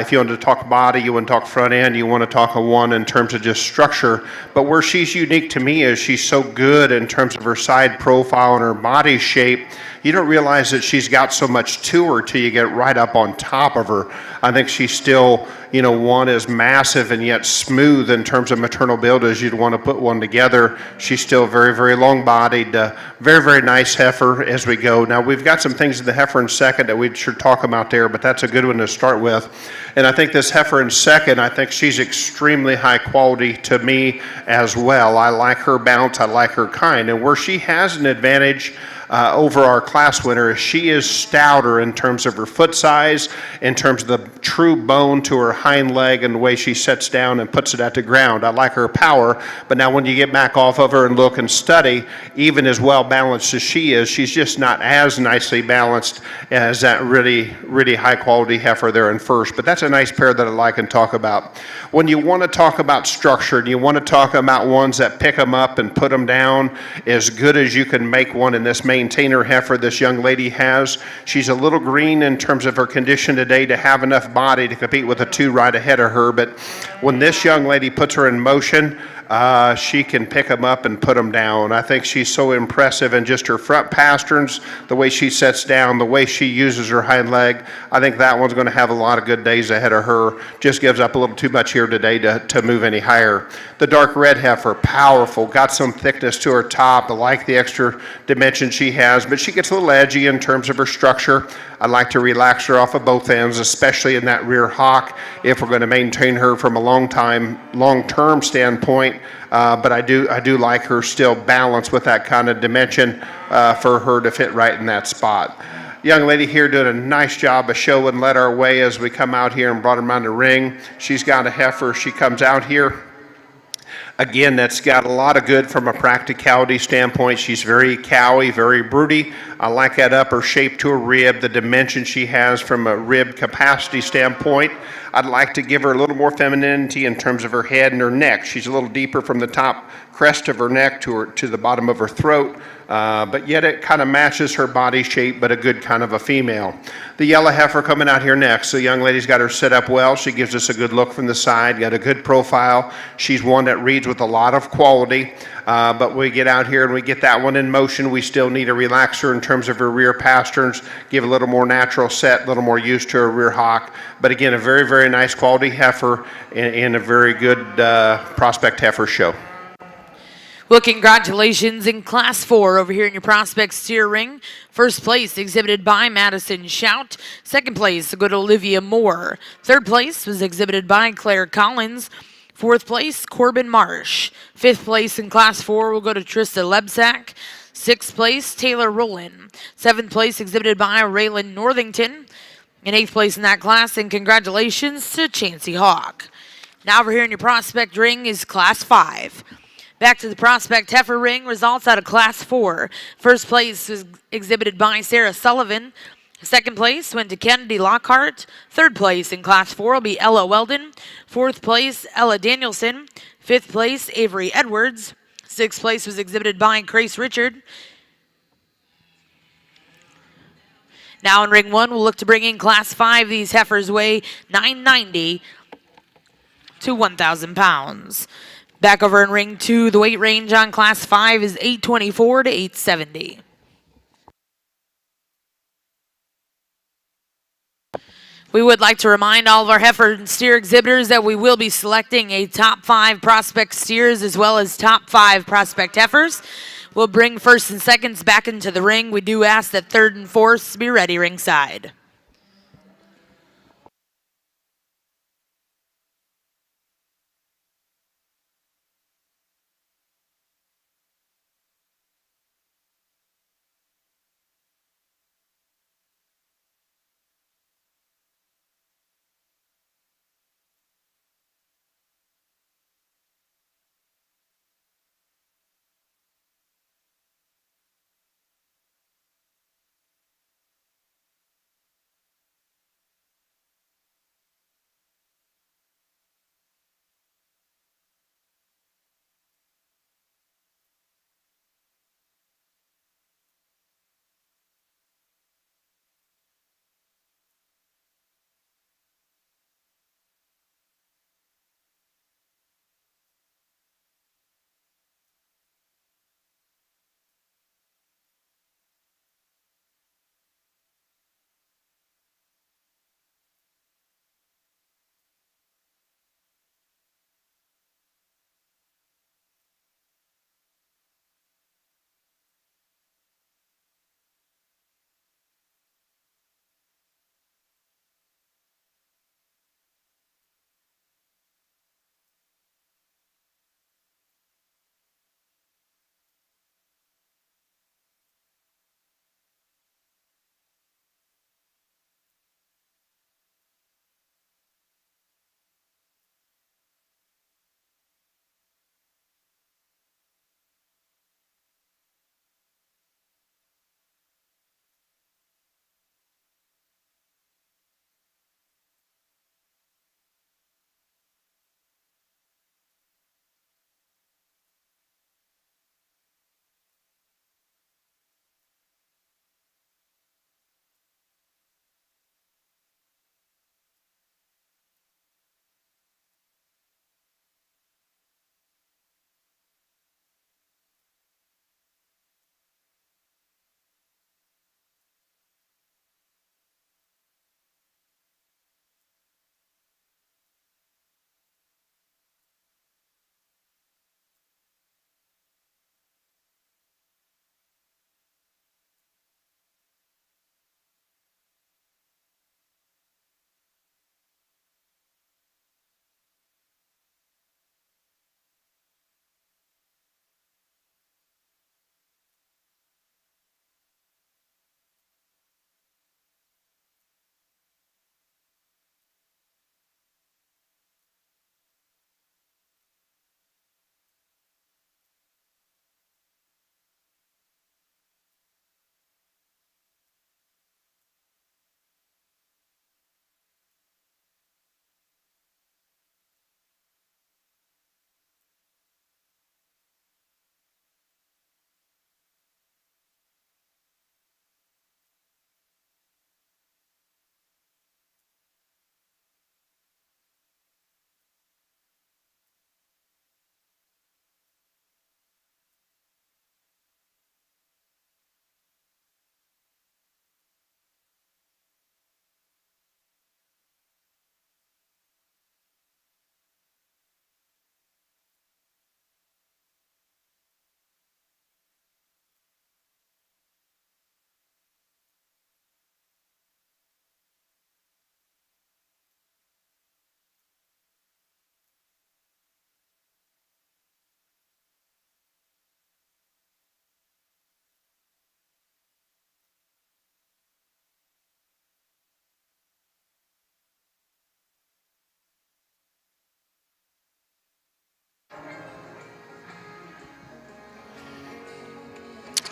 If you want to talk body, you want to talk front end, you want to talk a one in terms of just structure. But where she's unique to me is she's so good in terms of her side profile and her body shape. You don't realize that she's got so much to her till you get right up on top of her. I think she's still, one is massive and yet smooth in terms of maternal build as you'd want to put one together. She's still very, very long-bodied, very, very nice heifer as we go. Now, we've got some things in the heifer in second that we should talk about there, but that's a good one to start with. And I think this heifer in second, I think she's extremely high quality to me as well. I like her bounce, I like her kind. And where she has an advantage over our class winner is she is stouter in terms of her foot size, in terms of the true bone to her hind leg and the way she sets down and puts it at the ground. I like her power, but now when you get back off of her and look and study, even as well balanced as she is, she's just not as nicely balanced as that really, really high quality heifer there in first. But that's a nice pair that I like and talk about. When you want to talk about structure and you want to talk about ones that pick them up and put them down as good as you can make one in this maintainer heifer this young lady has, she's a little green in terms of her condition today to have enough body to compete with the two right ahead of her. But when this young lady puts her in motion, she can pick them up and put them down. I think she's so impressive in just her front pasterns, the way she sets down, the way she uses her hind leg. I think that one's going to have a lot of good days ahead of her. Just gives up a little too much here today to move any higher. The dark red heifer, powerful, got some thickness to her top. I like the extra dimension she has, but she gets a little edgy in terms of her structure. I like to relax her off of both ends, especially in that rear hock, if we're going to maintain her from a long-term standpoint. But I do like her still balanced with that kind of dimension for her to fit right in that spot. Young lady here doing a nice job of show and let our way as we come out here and brought her around the ring. She's got a heifer. She comes out here. Again, that's got a lot of good from a practicality standpoint. She's very cowy, very broody. I like that upper shape to her rib, the dimension she has from a rib capacity standpoint. I'd like to give her a little more femininity in terms of her head and her neck. She's a little deeper from the top crest of her neck to the bottom of her throat, but yet it kind of matches her body shape, but a good kind of a female. The yellow heifer coming out here next. The young lady's got her set up well. She gives us a good look from the side, got a good profile. She's one that reads with a lot of quality, but we get out here and we get that one in motion. We still need to relax her in terms of her rear pasterns, give a little more natural set, a little more use to her rear hock. But again, a very, very nice quality heifer and a very good prospect heifer show. Well, congratulations in Class 4 over here in your prospect steer ring. First place exhibited by Madison Shout. Second place will go to Olivia Moore. Third place was exhibited by Claire Collins. Fourth place, Corbin Marsh. Fifth place in Class 4 will go to Trista Lebsack. Sixth place, Taylor Rowland. Seventh place exhibited by Raylan Northington. In eighth place in that class, and congratulations to Chancey Hawk. Now over here in your prospect ring is Class 5. Back to the prospect heifer ring, results out of Class 4. First place was exhibited by Sarah Sullivan. Second place went to Kennedy Lockhart. Third place in Class 4 will be Ella Weldon. Fourth place, Ella Danielson. Fifth place, Avery Edwards. Sixth place was exhibited by Grace Richard. Now in ring 1, we'll look to bring in Class 5. These heifers weigh 990 to 1,000 pounds. Back over in ring 2, the weight range on Class 5 is 824 to 870. We would like to remind all of our heifer and steer exhibitors that we will be selecting a top 5 prospect steers as well as top 5 prospect heifers. We'll bring first and seconds back into the ring. We do ask that third and fourths be ready ringside.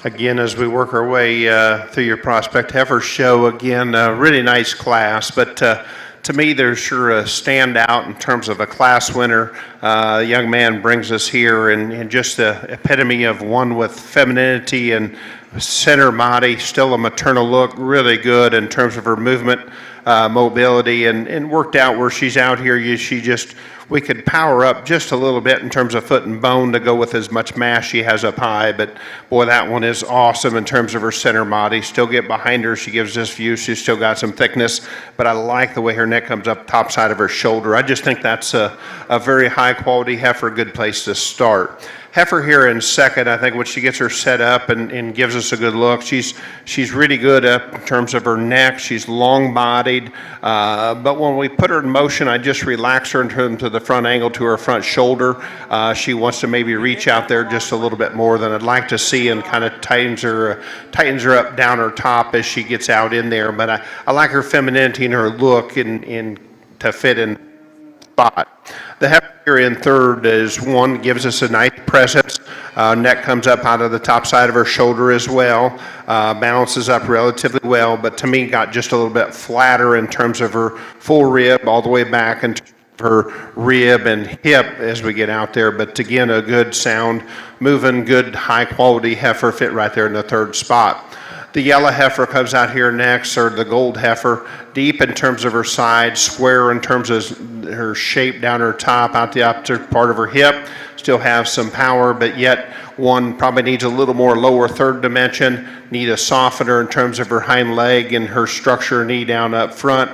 Again, as we work our way through your prospect heifer show, again, a really nice class, but to me, there's sure a standout in terms of a class winner. A young man brings us here, and just the epitome of one with femininity and center body, still a maternal look, really good in terms of her movement, mobility, and worked out where she's out here. We could power up just a little bit in terms of foot and bone to go with as much mass she has up high, but boy, that one is awesome in terms of her center body. Still get behind her, she gives this view, she's still got some thickness, but I like the way her neck comes up top side of her shoulder. I just think that's a very high quality heifer, good place to start. Heifer here in second, I think when she gets her set up and gives us a good look, she's really good up in terms of her neck. She's long-bodied, but when we put her in motion, I just relax her in terms of the front angle to her front shoulder. She wants to maybe reach out there just a little bit more than I'd like to see, and kind of tightens her up down her top as she gets out in there. But I like her femininity and her look in to fit in spot. The heifer here in third is one, gives us a nice presence. Neck comes up out of the top side of her shoulder as well. Balances up relatively well, but to me got just a little bit flatter in terms of her full rib all the way back and her rib and hip as we get out there. But again, a good sound, moving, good high quality heifer, fit right there in the third spot. The yellow heifer comes out here next, or the gold heifer, deep in terms of her side, square in terms of her shape down her top, out the upper part of her hip. Still have some power, but yet one probably needs a little more lower third dimension, need a softener in terms of her hind leg and her structure knee down up front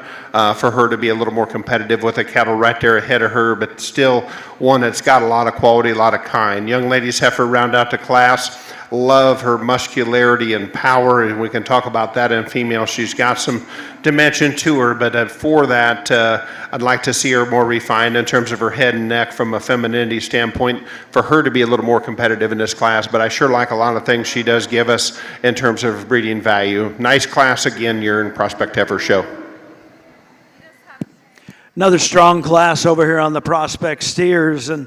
for her to be a little more competitive with a cattle right there ahead of her, but still one that's got a lot of quality, a lot of kind. Young ladies heifer round out the class. Love her muscularity and power, and we can talk about that in female. She's got some dimension to her, but for that, I'd like to see her more refined in terms of her head and neck from a femininity standpoint for her to be a little more competitive in this class, but I sure like a lot of things she does give us in terms of breeding value. Nice class again, you're in Prospect Heifer Show. Another strong class over here on the Prospect Steers, and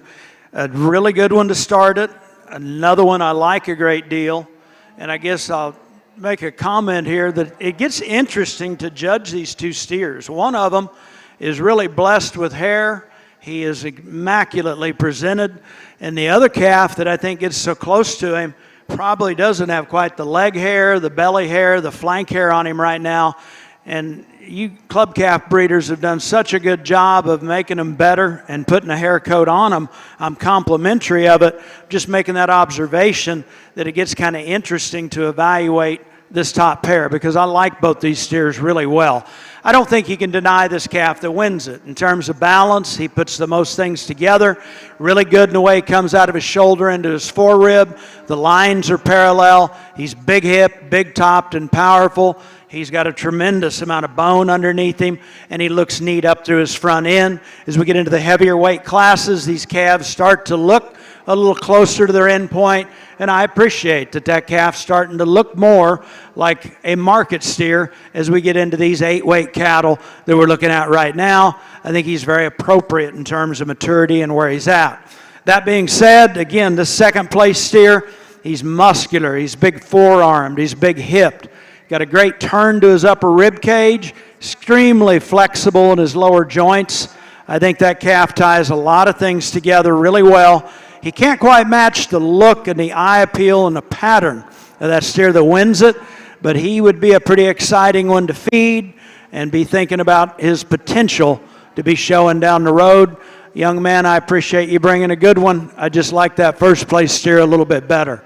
a really good one to start it. Another one I like a great deal, and I guess I'll make a comment here that it gets interesting to judge these two steers. One of them is really blessed with hair. He is immaculately presented, and the other calf that I think gets so close to him probably doesn't have quite the leg hair, the belly hair, the flank hair on him right now. And you club calf breeders have done such a good job of making them better and putting a hair coat on them. I'm complimentary of it, just making that observation that it gets kind of interesting to evaluate this top pair, because I like both these steers really well. I don't think you can deny this calf that wins it. In terms of balance, he puts the most things together. Really good in the way he comes out of his shoulder into his forerib. The lines are parallel. He's big hip, big topped, and powerful. He's got a tremendous amount of bone underneath him, and he looks neat up through his front end. As we get into the heavier weight classes, these calves start to look a little closer to their end point, and I appreciate that calf's starting to look more like a market steer as we get into these 8-weight cattle that we're looking at right now. I think he's very appropriate in terms of maturity and where he's at. That being said, again, the second place steer, he's muscular, he's big forearmed, he's big hipped. Got a great turn to his upper rib cage, extremely flexible in his lower joints. I think that calf ties a lot of things together really well. He can't quite match the look and the eye appeal and the pattern of that steer that wins it, but he would be a pretty exciting one to feed and be thinking about his potential to be showing down the road. Young man, I appreciate you bringing a good one. I just like that first place steer a little bit better.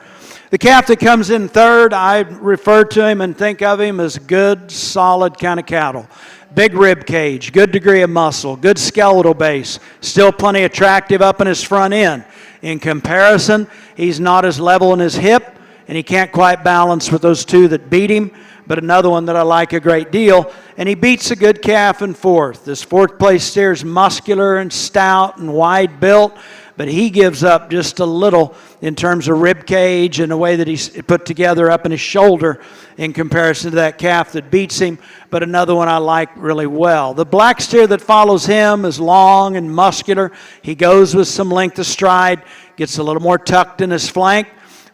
The calf that comes in third, I refer to him and think of him as good, solid kind of cattle. Big rib cage, good degree of muscle, good skeletal base, still plenty attractive up in his front end. In comparison, he's not as level in his hip, and he can't quite balance with those two that beat him, but another one that I like a great deal, and he beats a good calf in fourth. This fourth place steer is muscular and stout and wide built, but he gives up just a little in terms of rib cage and the way that he's put together up in his shoulder in comparison to that calf that beats him, but another one I like really well. The black steer that follows him is long and muscular. He goes with some length of stride, gets a little more tucked in his flank.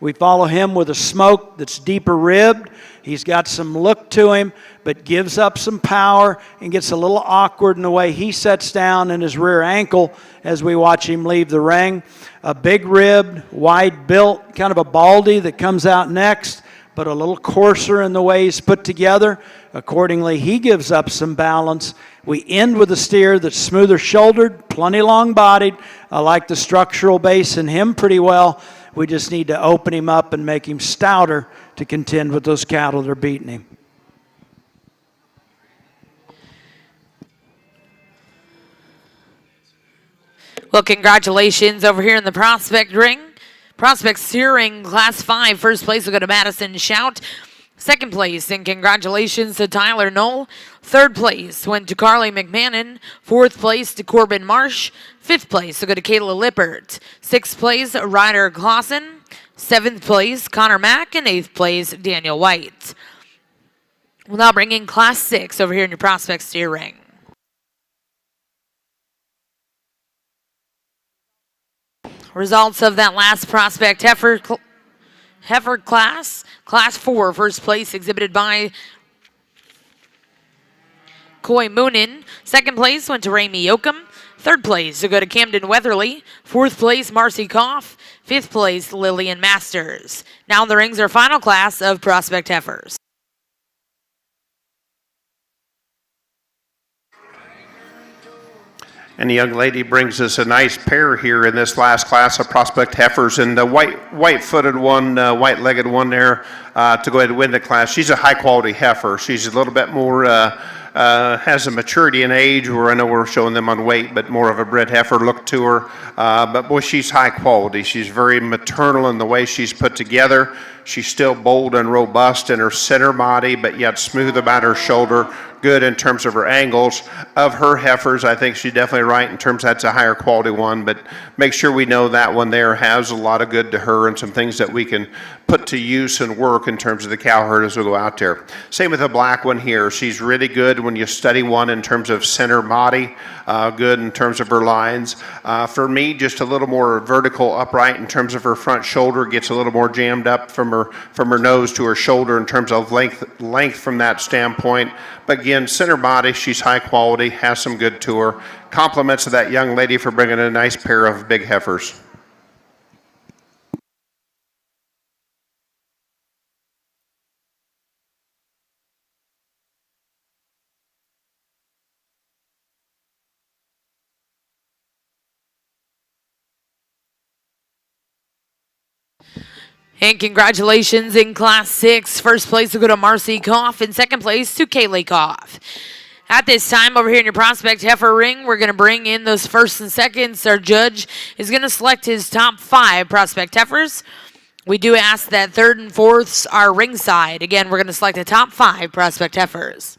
We follow him with a smoke that's deeper ribbed. He's got some look to him, but gives up some power and gets a little awkward in the way he sets down in his rear ankle as we watch him leave the ring. A big ribbed, wide built, kind of a baldy that comes out next, but a little coarser in the way he's put together. Accordingly, he gives up some balance. We end with a steer that's smoother shouldered, plenty long bodied. I like the structural base in him pretty well. We just need to open him up and make him stouter to contend with those cattle that are beating him. Well, congratulations over here in the prospect ring. Prospect steering class 5. First place will go to Madison Shout. Second place, and congratulations to Tyler Knoll. Third place went to Carly McMahon. Fourth place to Corbin Marsh. Fifth place will go to Kayla Lippert. Sixth place, Ryder Clausen. Seventh place, Connor Mack. And eighth place, Daniel White. We'll now bring in class 6 over here in your prospect steer ring. Results of that last prospect heifer class. Class 4, first place exhibited by Coy Moonin. Second place went to Ramey Yoakum. Third place to go to Camden Weatherly. Fourth place, Marcy Koff. Fifth place, Lillian Masters. Now in the rings, our final class of prospect heifers. And the young lady brings us a nice pair here in this last class of prospect heifers, and the white-footed one, white-legged one there to go ahead and win the class. She's a high-quality heifer. She's a little bit more, has a maturity in age, where I know we're showing them on weight, but more of a bred heifer look to her. But boy, she's high quality. She's very maternal in the way she's put together. She's still bold and robust in her center body, but yet smooth about her shoulder. Good in terms of her angles. Of her heifers, I think she's definitely right in terms that's a higher quality one, but make sure we know that one there has a lot of good to her and some things that we can put to use and work in terms of the cow herd as we go out there. Same with the black one here. She's really good when you study one in terms of center body, good in terms of her lines. For me, just a little more vertical upright in terms of her front shoulder, gets a little more jammed up from her nose to her shoulder in terms of length from that standpoint. But again, center body, she's high quality, has some good to her. Compliments to that young lady for bringing a nice pair of big heifers. And congratulations in Class 6. First place will go to Marcy Koff, and second place to Kaylee Koff. At this time, over here in your prospect heifer ring, we're going to bring in those first and seconds. Our judge is going to select his top 5 prospect heifers. We do ask that third and fourths are ringside. Again, we're going to select the top 5 prospect heifers.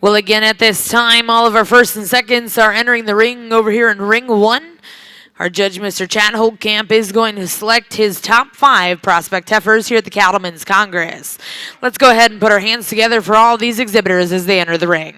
Well, again, at this time, all of our first and seconds are entering the ring over here in ring 1. Our judge, Mr. Chad Holtkamp, is going to select his top 5 prospect heifers here at the Cattlemen's Congress. Let's go ahead and put our hands together for all these exhibitors as they enter the ring.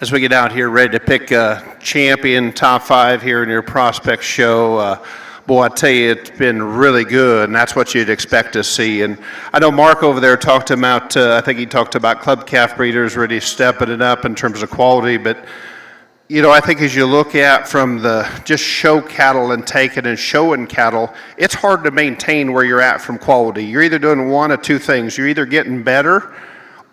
As we get out here ready to pick a champion, top 5 here in your prospect show, boy, I tell you, it's been really good, and that's what you'd expect to see. And I know Mark over there talked about, I think he talked about club calf breeders really stepping it up in terms of quality, but you know, I think as you look at from the just show cattle and taking and showing cattle, it's hard to maintain where you're at from quality. You're either doing one of two things. You're either getting better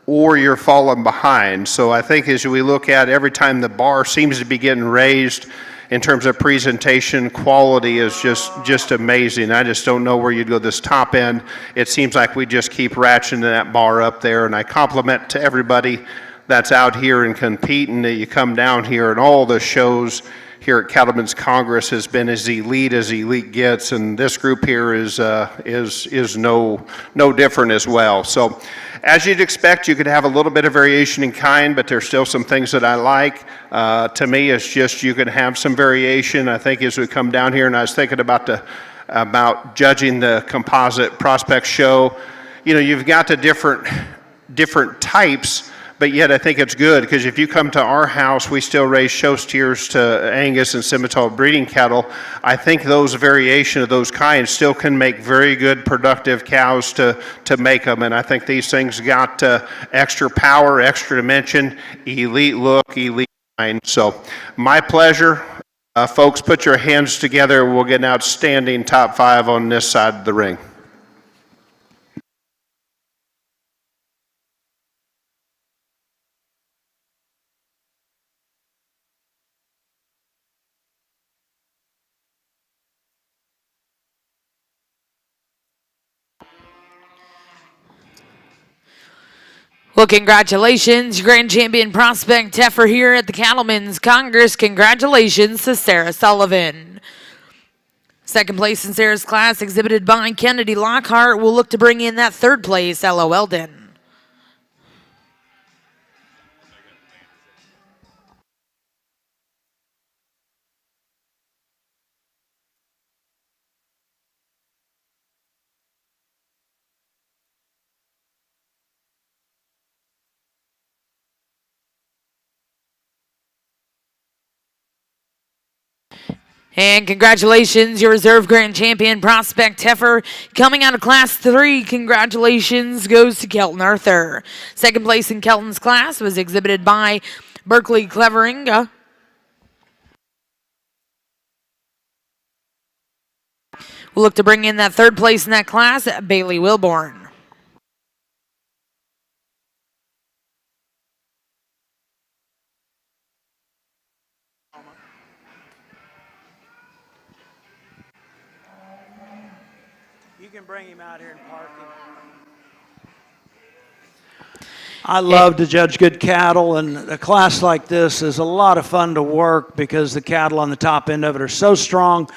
or you're falling behind. So I think as we look at every time the bar seems to be getting raised in terms of presentation, quality is just amazing. I just don't know where you'd go this top end. It seems like we just keep ratcheting that bar up there, and I compliment to everybody that's out here and competing that you come down here, and all the shows here at Cattlemen's Congress has been as elite gets, and this group here is no different as well. So as you'd expect, you could have a little bit of variation in kind, but there's still some things that I like. To me, it's just you can have some variation. I think as we come down here, and I was thinking about judging the composite prospect show, you know, you've got the different types, but yet I think it's good because if you come to our house, we still raise show steers to Angus and Simmental breeding cattle. I think those variation of those kinds still can make very good productive cows to make them, and I think these things got extra power, extra dimension, elite look, elite mind. So my pleasure. Folks, put your hands together. We'll get an outstanding top 5 on this side of the ring. Well, congratulations, Grand Champion Prospect heifer here at the Cattlemen's Congress. Congratulations to Sarah Sullivan. Second place in Sarah's class, exhibited by Kennedy Lockhart, will look to bring in that third place, Ella Weldon. And congratulations, your reserve grand champion Prospect heifer coming out of class 3. Congratulations goes to Kelton Arthur. Second place in Kelton's class was exhibited by Berkeley Cleveringa. We'll look to bring in that third place in that class, Bailey Wilborn. You can bring him out here and park him. I love to judge good cattle, and a class like this is a lot of fun to work because the cattle on the top end of it are so strong.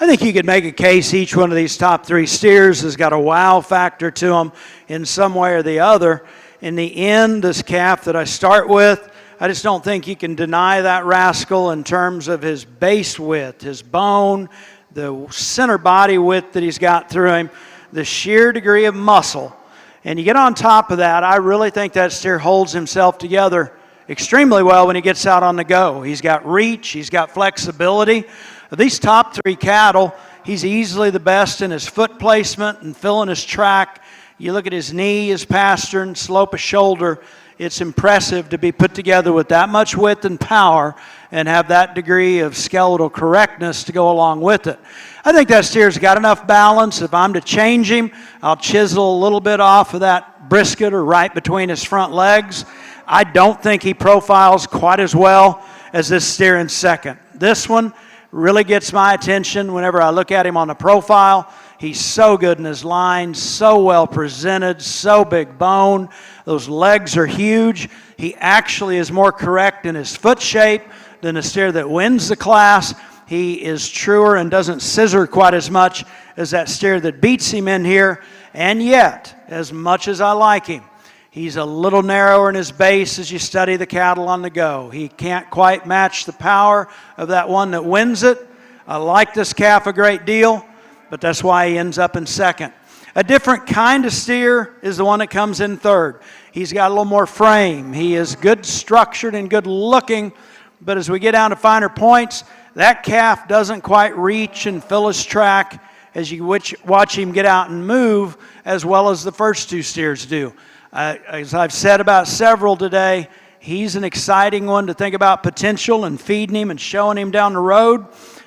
I think you could make a case each one of these top 3 steers has got a wow factor to them in some way or the other. In the end, this calf that I start with, I just don't think you can deny that rascal in terms of his base width, his bone, the center body width that he's got through him, the sheer degree of muscle. And you get on top of that, I really think that steer holds himself together extremely well when he gets out on the go. He's got reach, he's got flexibility. Of these top 3 cattle, he's easily the best in his foot placement and filling his track. You look at his knee, his pastern, slope of shoulder. It's impressive to be put together with that much width and power and have that degree of skeletal correctness to go along with it. I think that steer's got enough balance. If I'm to change him, I'll chisel a little bit off of that brisket or right between his front legs. I don't think he profiles quite as well as this steer in second. This one really gets my attention whenever I look at him on the profile. He's so good in his lines, so well presented, so big bone. Those legs are huge. He actually is more correct in his foot shape than the steer that wins the class. He is truer and doesn't scissor quite as much as that steer that beats him in here. And yet, as much as I like him, he's a little narrower in his base as you study the cattle on the go. He can't quite match the power of that one that wins it. I like this calf a great deal, but that's why he ends up in second. A different kind of steer is the one that comes in third. He's got a little more frame. He is good structured and good looking, but as we get down to finer points, that calf doesn't quite reach and fill his track as you watch him get out and move as well as the first 2 steers do. As I've said about several today, he's an exciting one to think about potential and feeding him and showing him down the road.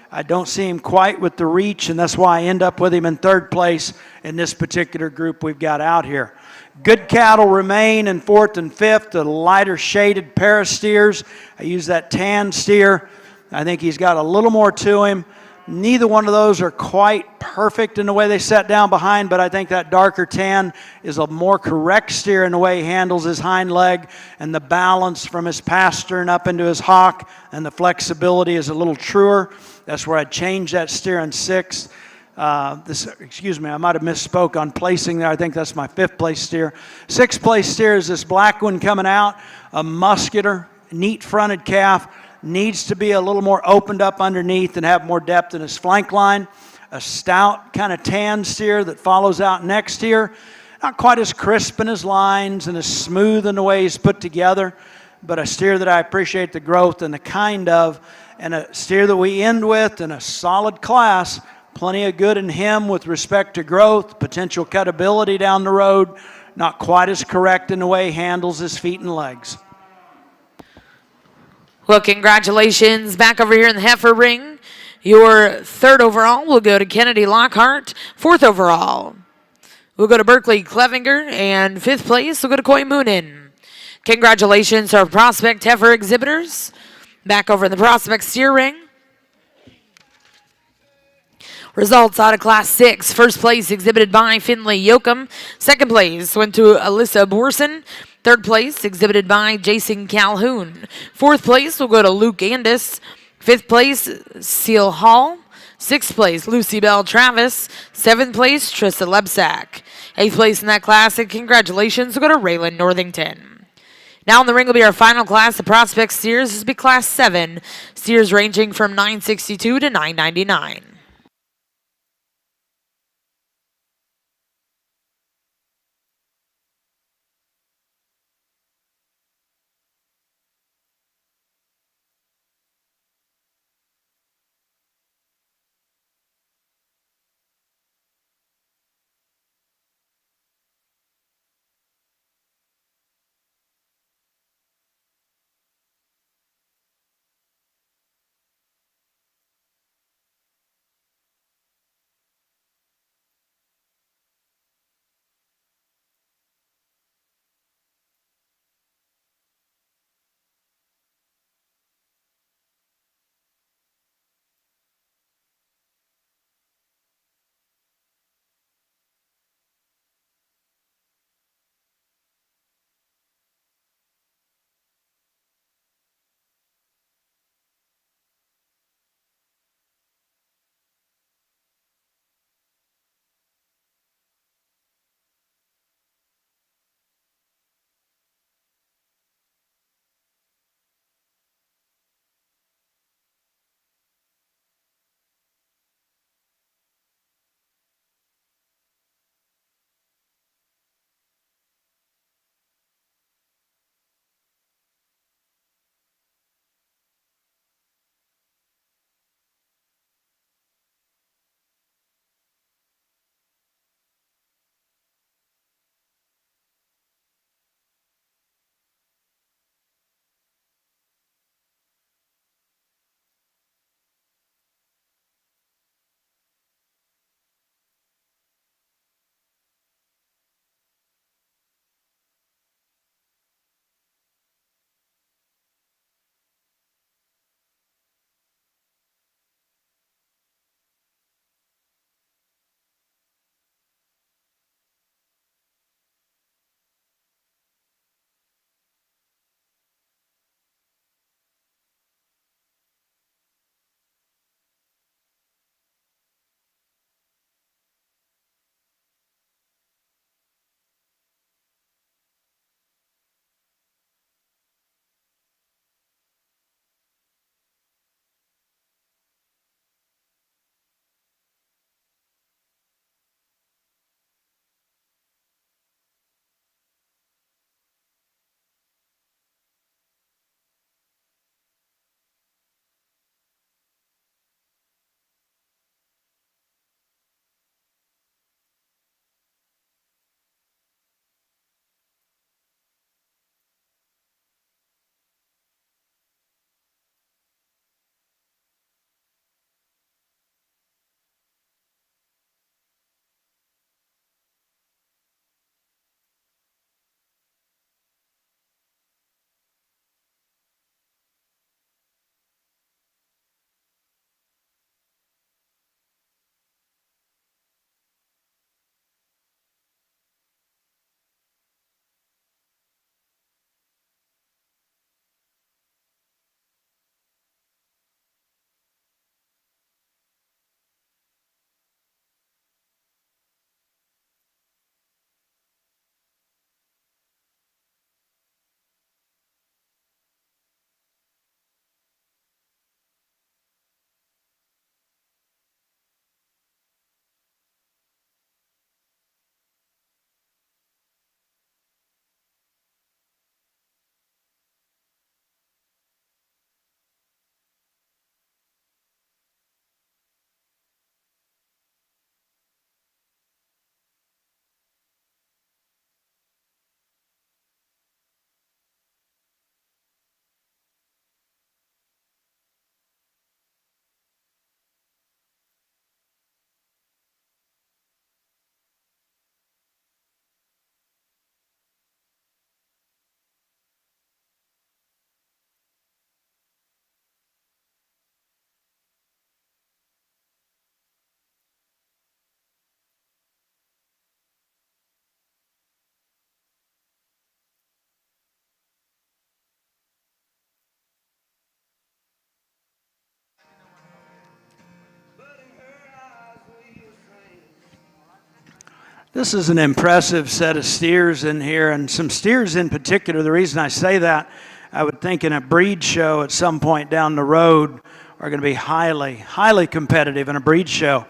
I don't see him quite with the reach, and that's why I end up with him in third place in this particular group we've got out here. Good cattle remain in fourth and fifth, a lighter shaded pair of steers. I use that tan steer. I think he's got a little more to him. Neither one of those are quite perfect in the way they set down behind, but I think that darker tan is a more correct steer in the way he handles his hind leg, and the balance from his pastern up into his hock and the flexibility is a little truer. That's where I'd change that steer in sixth. Excuse me, I might have misspoke on placing there. I think that's my 5th place steer. 6th place steer is this black one coming out, a muscular, neat fronted calf. Needs to be a little more opened up underneath and have more depth in his flank line. A stout kind of tan steer that follows out next here. Not quite as crisp in his lines and as smooth in the way he's put together, but a steer that I appreciate the growth and the kind of, and a steer that we end with in a solid class. Plenty of good in him with respect to growth, potential cutability down the road. Not quite as correct in the way he handles his feet and legs. Well, congratulations back over here in the heifer ring. Your third overall will go to Kennedy Lockhart. Fourth overall will go to Berkeley Clevinger. And fifth place will go to Coy Moonin. Congratulations to our prospect heifer exhibitors. Back over in the prospect steer ring. Results out of Class 6. First place exhibited by Finley Yoakum. Second place went to Alyssa Borson. Third place exhibited by Jason Calhoun. Fourth place will go to Luke Andis. Fifth place, Seal Hall. Sixth place, Lucy Bell Travis. Seventh place, Trista Lebsack. Eighth place in that class, and congratulations will go to Raylan Northington. Now in the ring will be our final class, the prospect steers. This will be Class 7. Steers ranging from 962 to 999. This is an impressive set of steers in here, and some steers in particular. The reason I say that, I would think in a breed show at some point down the road are going to be highly, highly competitive in a breed show.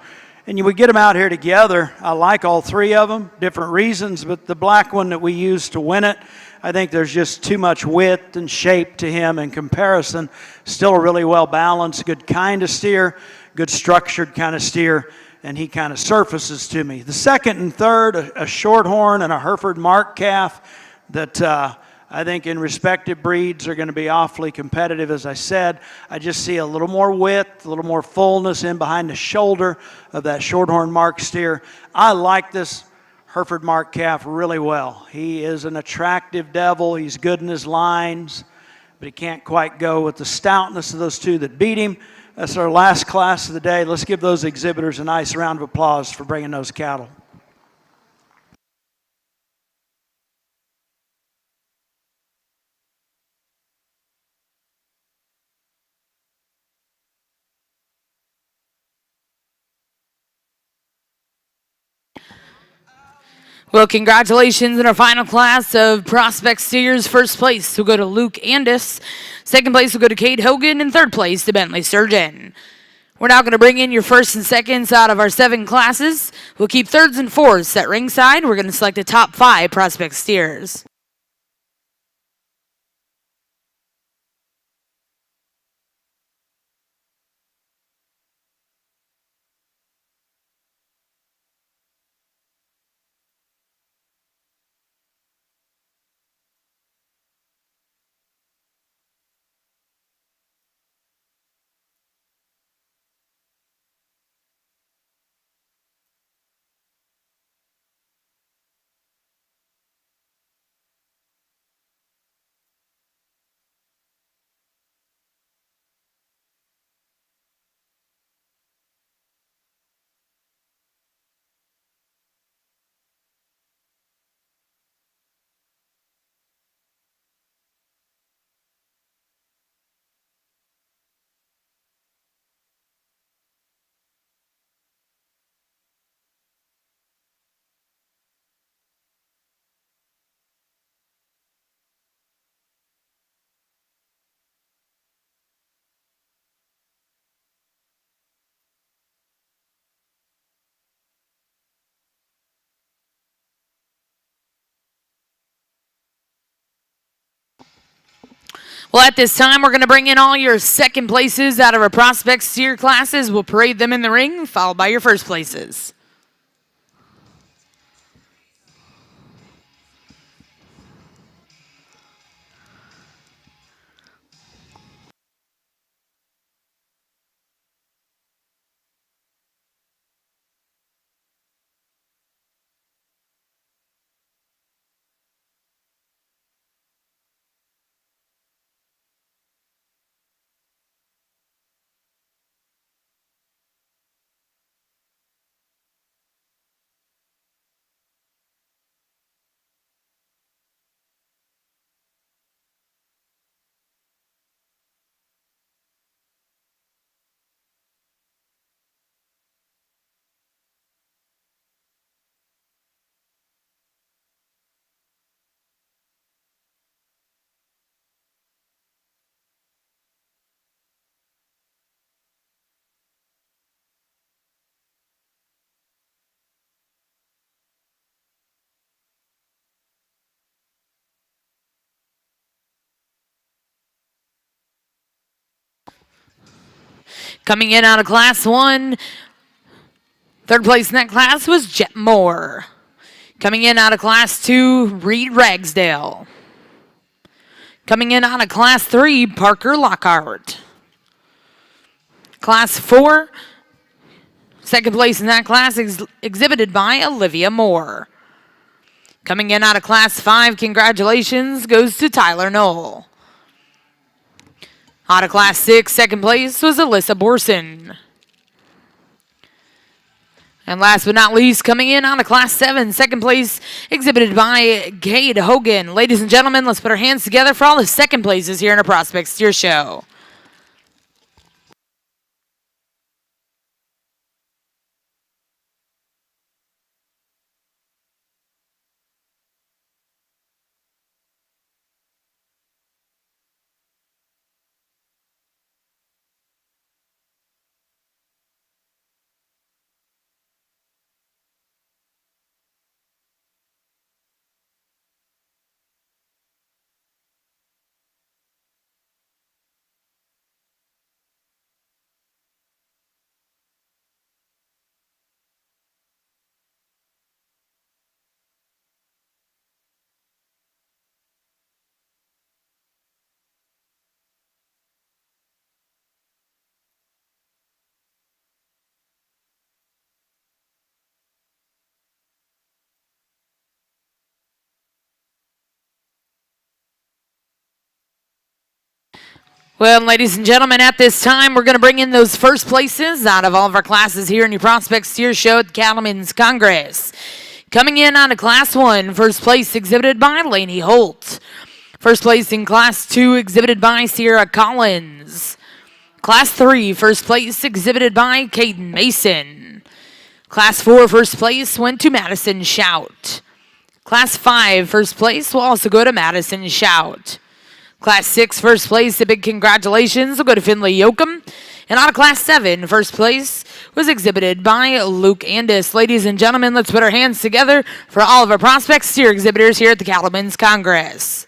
And you would get them out here together. I like all three of them, different reasons, but the black one that we used to win it, I think there's just too much width and shape to him in comparison. Still a really well balanced, good kind of steer, good structured kind of steer, and he kind of surfaces to me. The second and third, a shorthorn and a Hereford Mark calf that I think in respective breeds are going to be awfully competitive. As I said, I just see a little more width, a little more fullness in behind the shoulder of that shorthorn Mark steer. I like this Hereford Mark calf really well. He is an attractive devil. He's good in his lines, but he can't quite go with the stoutness of those two that beat him. That's our last class of the day. Let's give those exhibitors a nice round of applause for bringing those cattle. Well, congratulations in our final class of prospect steers. First place will go to Luke Andis. Second place will go to Kate Hogan. And third place to Bentley Sturgeon. We're now going to bring in your first and seconds out of our 7 classes. We'll keep thirds and fourths at ringside. We're going to select the top 5 prospect steers. Well, at this time, we're going to bring in all your second places out of our prospect steer classes. We'll parade them in the ring, followed by your first places. Coming in out of Class 1, third place in that class was Jet Moore. Coming in out of Class 2, Reed Ragsdale. Coming in out of Class 3, Parker Lockhart. Class 4, second place in that class exhibited by Olivia Moore. Coming in out of Class 5, congratulations, goes to Tyler Knoll. Out of Class 6, second place was Alyssa Borson. And last but not least, coming in out of Class 7, second place exhibited by Kate Hogan. Ladies and gentlemen, let's put our hands together for all the second places here in our Prospect Steer Show. Well, ladies and gentlemen, at this time, we're going to bring in those first places out of all of our classes here in your Prospect Steer Show at the Cattlemen's Congress. Coming in on a Class 1, first place exhibited by Lainey Holt. First place in Class 2 exhibited by Sierra Collins. Class 3, first place exhibited by Caden Mason. Class 4, first place went to Madison Shout. Class 5, first place will also go to Madison Shout. Class 6, first place, a big congratulations will go to Finley Yoakum. And out of Class 7, first place was exhibited by Luke Andis. Ladies and gentlemen, let's put our hands together for all of our Prospect Steer exhibitors here at the Cattlemen's Congress.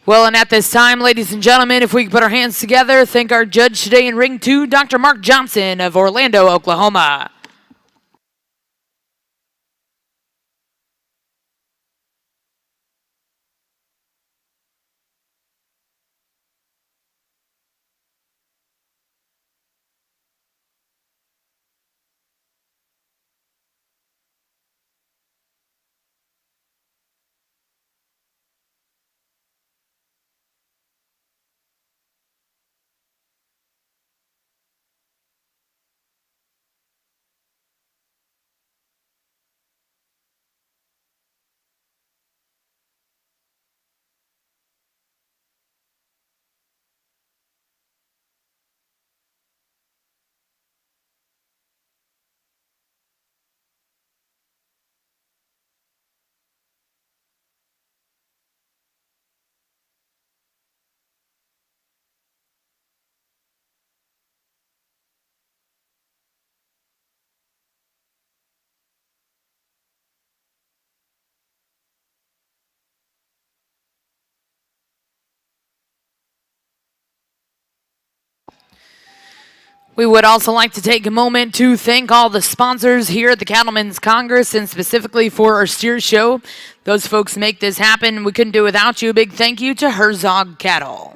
Well, and at this time, ladies and gentlemen, if we could put our hands together, thank our judge today in Ring 2, Dr. Mark Johnson of Orlando, Oklahoma. We would also like to take a moment to thank all the sponsors here at the Cattlemen's Congress and specifically for our steer show. Those folks make this happen. We couldn't do it without you. A big thank you to Herzog Cattle.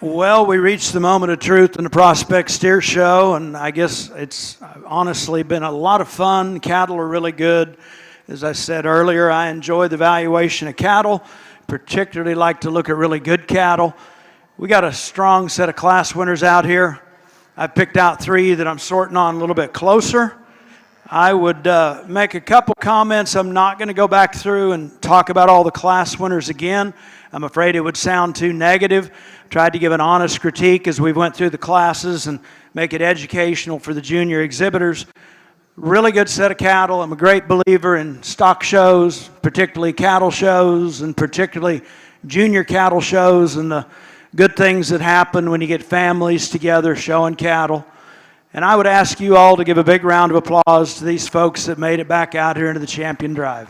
Well, we reached the moment of truth in the Prospect Steer Show, and I guess it's honestly been a lot of fun. Cattle are really good. As I said earlier, I enjoy the valuation of cattle, particularly like to look at really good cattle. We got a strong set of class winners out here. I picked out 3 that I'm sorting on a little bit closer. I would make a couple comments. I'm not going to go back through and talk about all the class winners again. I'm afraid it would sound too negative. Tried to give an honest critique as we went through the classes and make it educational for the junior exhibitors. Really good set of cattle. I'm a great believer in stock shows, particularly cattle shows, and particularly junior cattle shows, and the good things that happen when you get families together showing cattle. And I would ask you all to give a big round of applause to these folks that made it back out here into the Champion Drive.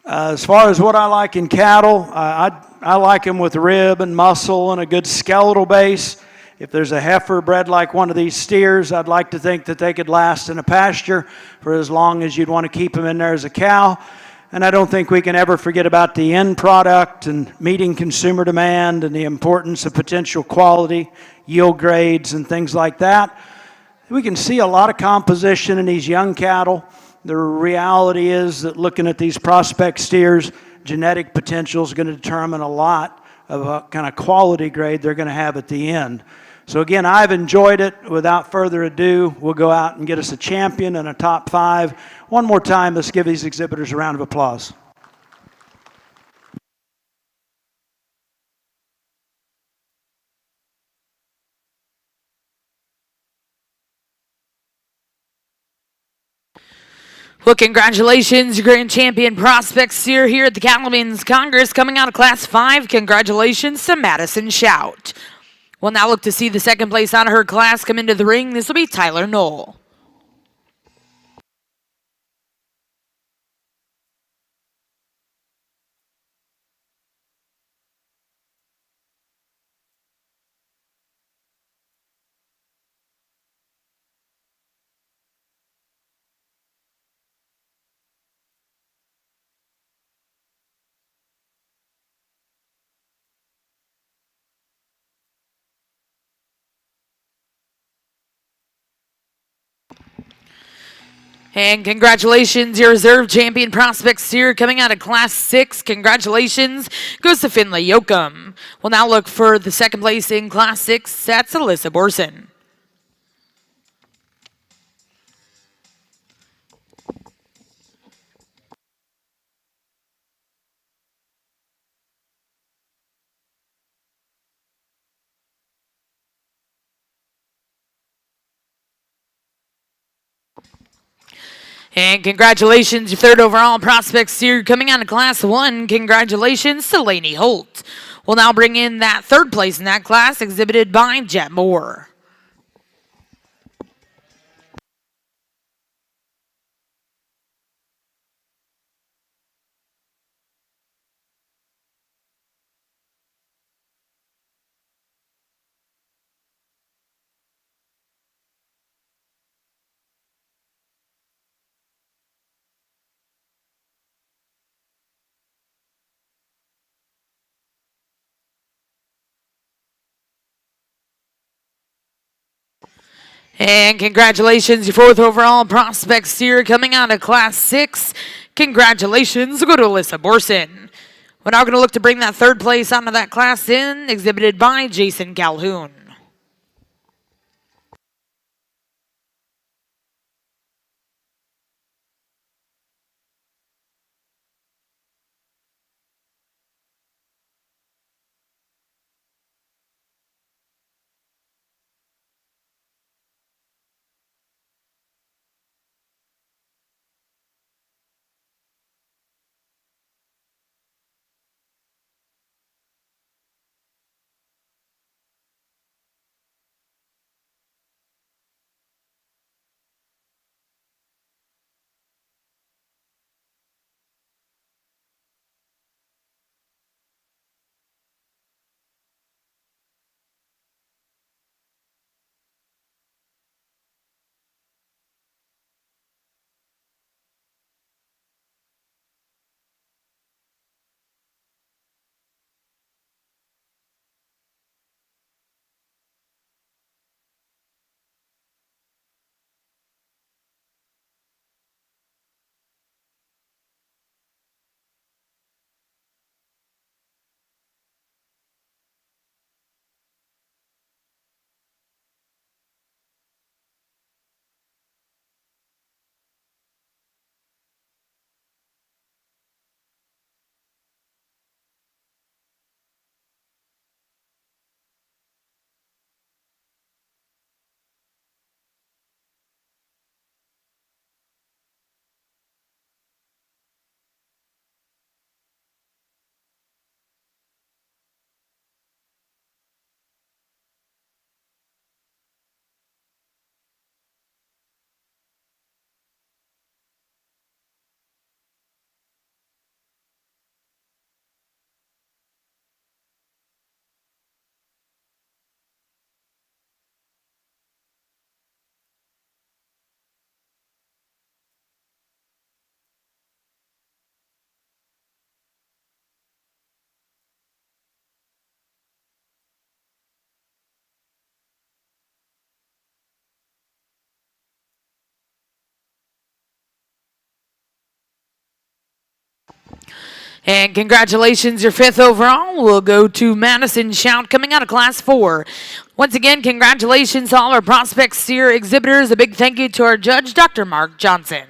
As far as what I like in cattle, I like them with rib and muscle and a good skeletal base. If there's a heifer bred like one of these steers, I'd like to think that they could last in a pasture for as long as you'd want to keep them in there as a cow. And I don't think we can ever forget about the end product and meeting consumer demand and the importance of potential quality, yield grades, and things like that. We can see a lot of composition in these young cattle. The reality is that looking at these prospect steers, genetic potential is going to determine a lot of what kind of quality grade they're going to have at the end. So again, I've enjoyed it. Without further ado, we'll go out and get us a champion and a top 5. One more time, let's give these exhibitors a round of applause. Well, congratulations, Grand Champion Prospect Steer here at the Cattlemen's Congress. Coming out of Class 5, congratulations to Madison Shout. We'll now look to see the second place out of her class come into the ring. This will be Tyler Knoll. And congratulations, your reserve champion Prospect Steer coming out of Class 6. Congratulations goes to Finlay Yoakum. We'll now look for the second place in Class 6. That's Alyssa Borson. And congratulations, your third overall Prospect Steer coming out of Class 1. Congratulations to Lainey Holt. We'll now bring in that third place in that class, exhibited by Jet Moore. And congratulations, your fourth overall Prospect Steer coming out of Class 6. Congratulations go to Alyssa Borson. We're now going to look to bring that third place onto that class in, exhibited by Jason Calhoun. And congratulations, your 5th overall will go to Madison Shout coming out of Class 4. Once again, congratulations to all our prospect steer exhibitors. A big thank you to our judge, Dr. Mark Johnson.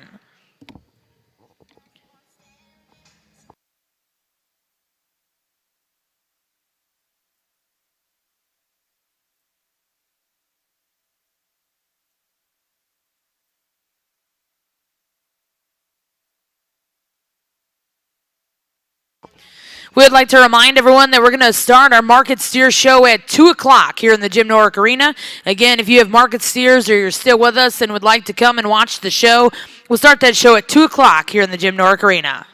We would like to remind everyone that we're going to start our Market Steer show at 2 o'clock here in the Jim Norick Arena. Again, if you have market steers or you're still with us and would like to come and watch the show, we'll start that show at 2 o'clock here in the Jim Norick Arena.